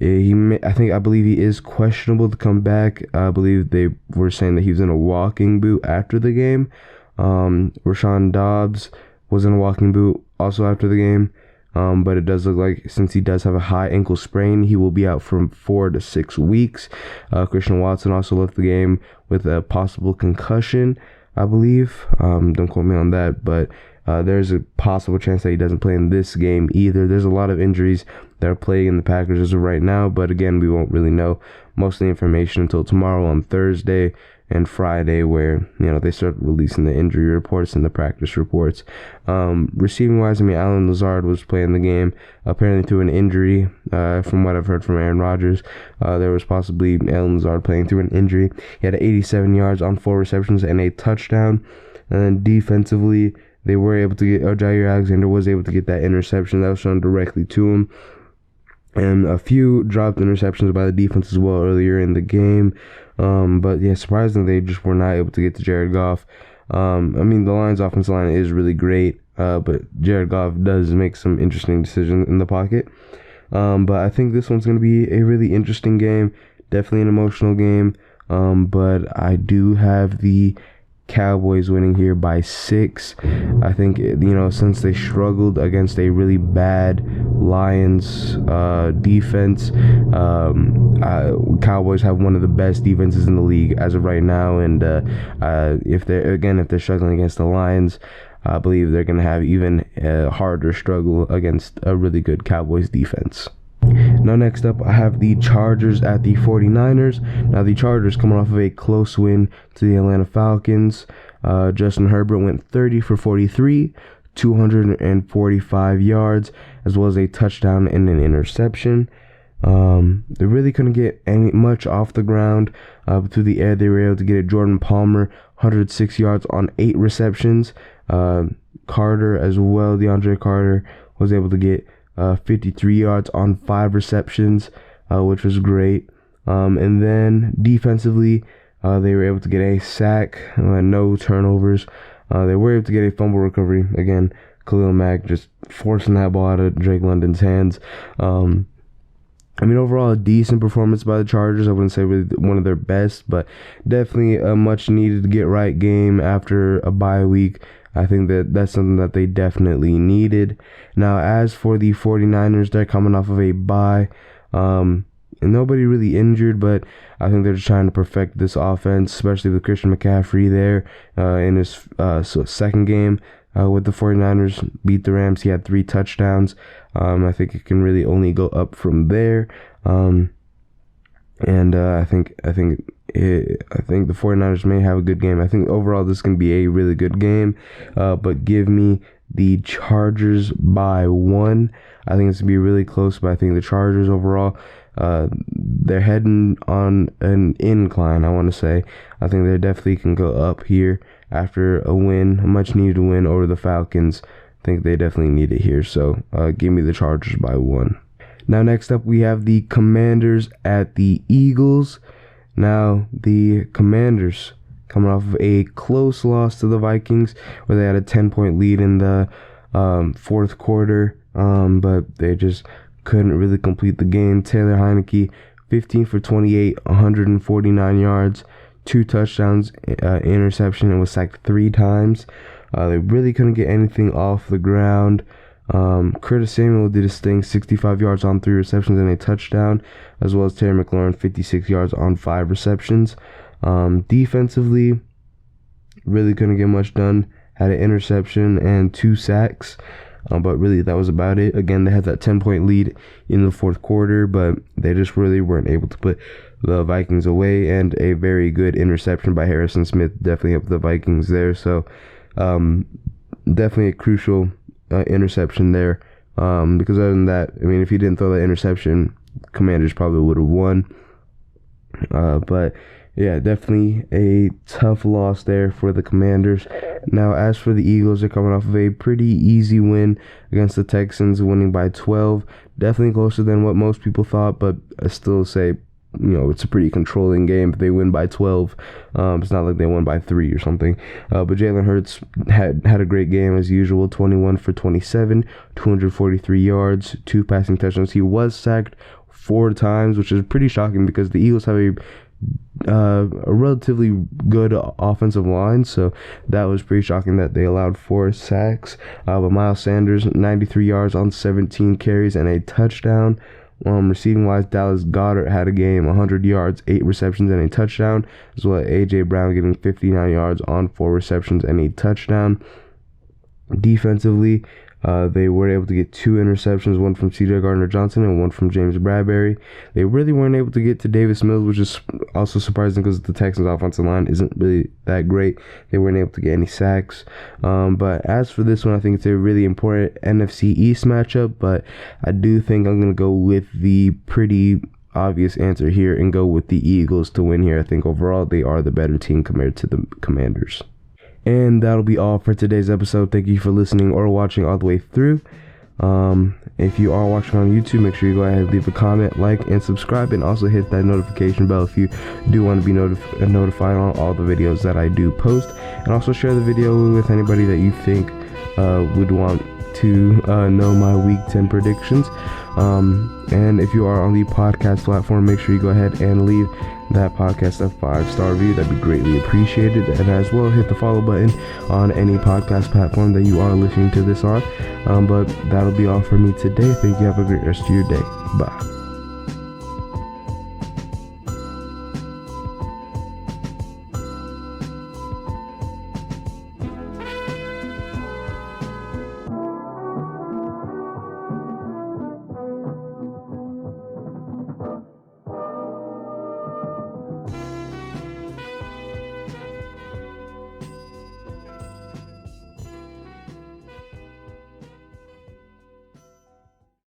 I believe he is questionable to come back. I believe they were saying that he was in a walking boot after the game. Rashawn Dobbs was in a walking boot also after the game. But it does look like, since he does have a high ankle sprain, he will be out from 4 to 6 weeks. Christian Watson also left the game with a possible concussion, I believe. Don't quote me on that, but there's a possible chance that he doesn't play in this game either. There's a lot of injuries that are plaguing the Packers as of right now, but again, we won't really know most of the information until tomorrow on Thursday and Friday, where they start releasing the injury reports and the practice reports. Receiving wise, I mean, Alan Lazard was playing the game apparently through an injury. From what I've heard from Aaron Rodgers, there was possibly Alan Lazard playing through an injury. He had 87 yards on 4 receptions and a touchdown. And then defensively, they were able to get Jair Alexander was able to get that interception that was thrown directly to him. And a few dropped interceptions by the defense as well earlier in the game. But yeah, surprisingly, they just were not able to get to Jared Goff. I mean, the Lions' offensive line is really great, but Jared Goff does make some interesting decisions in the pocket. But I think this one's going to be a really interesting game, definitely an emotional game. But I do have the Cowboys winning here by 6. I think since they struggled against a really bad Lions defense, Cowboys have one of the best defenses in the league as of right now, and if they're struggling against the Lions, I believe they're going to have even a harder struggle against a really good Cowboys defense. Now next up, I have the Chargers at the 49ers. Now the Chargers coming off of a close win to the Atlanta Falcons. Justin Herbert went 30 for 43, 245 yards, as well as a touchdown and an interception. They really couldn't get much off the ground. Through the air, they were able to get it. Jordan Palmer, 106 yards on 8 receptions. Carter as well, DeAndre Carter, was able to get 53 yards on 5 receptions, which was great. And then defensively, they were able to get a sack, no turnovers. They were able to get a fumble recovery. Again, Khalil Mack just forcing that ball out of Drake London's hands. I mean, overall, a decent performance by the Chargers. I wouldn't say really one of their best, but definitely a much needed to get right game after a bye week. I think that's something that they definitely needed. Now, as for the 49ers, they're coming off of a bye. And nobody really injured, but I think they're just trying to perfect this offense, especially with Christian McCaffrey there in his second game with the 49ers. Beat the Rams. He had 3 touchdowns. I think it can really only go up from there. I think the 49ers may have a good game. I think overall this can be a really good game, but give me the Chargers by 1. I think it's going to be really close, but I think the Chargers overall, they're heading on an incline, I want to say. I think they definitely can go up here after a win, a much-needed win over the Falcons. I think they definitely need it here, so give me the Chargers by 1. Now, next up, we have the Commanders at the Eagles. Now, the Commanders coming off of a close loss to the Vikings, where they had a 10-point lead in the fourth quarter. but they just couldn't really complete the game. Taylor Heineke, 15 for 28, 149 yards, 2 touchdowns, interception, and was sacked 3 times. They really couldn't get anything off the ground. Curtis Samuel did his thing, 65 yards on 3 receptions and a touchdown, as well as Terry McLaurin, 56 yards on 5 receptions. Defensively, really couldn't get much done. Had an interception and 2 sacks, but really that was about it. Again, they had that 10-point lead in the fourth quarter, but they just really weren't able to put the Vikings away, and a very good interception by Harrison Smith definitely helped the Vikings there. So definitely a crucial interception there, because other than that, I mean, if he didn't throw that interception, Commanders probably would have won. But yeah, definitely a tough loss there for the Commanders. Now, as for the Eagles, they're coming off of a pretty easy win against the Texans, winning by 12. Definitely closer than what most people thought, but I still say, it's a pretty controlling game. If they win by 12, it's not like they won by 3 or something. But Jalen Hurts had a great game as usual, 21 for 27, 243 yards, 2 passing touchdowns. He was sacked 4 times, which is pretty shocking because the Eagles have a relatively good offensive line, so that was pretty shocking that they allowed 4 sacks. But Miles Sanders, 93 yards on 17 carries and a touchdown. Receiving wise, Dallas Goedert had a game, 100 yards, 8 receptions and a touchdown, as well as A.J. Brown getting 59 yards on 4 receptions and a touchdown. Defensively, they were able to get 2 interceptions, one from C.J. Gardner-Johnson and one from James Bradbury. They really weren't able to get to Davis Mills, which is also surprising because the Texans' offensive line isn't really that great. They weren't able to get any sacks. But as for this one, I think it's a really important NFC East matchup, but I do think I'm going to go with the pretty obvious answer here and go with the Eagles to win here. I think overall they are the better team compared to the Commanders. And that'll be all for today's episode. Thank you for listening or watching all the way through. If you are watching on YouTube, make sure you go ahead and leave a comment, like, and subscribe, and also hit that notification bell if you do want to be notified on all the videos that I do post. And also share the video with anybody that you think would want to know my Week 10 predictions. And if you are on the podcast platform, make sure you go ahead and leave that podcast a 5-star review. That'd be greatly appreciated. And as well, hit the follow button on any podcast platform that you are listening to this on. But that'll be all for me today. Thank you. Have a great rest of your day. Bye.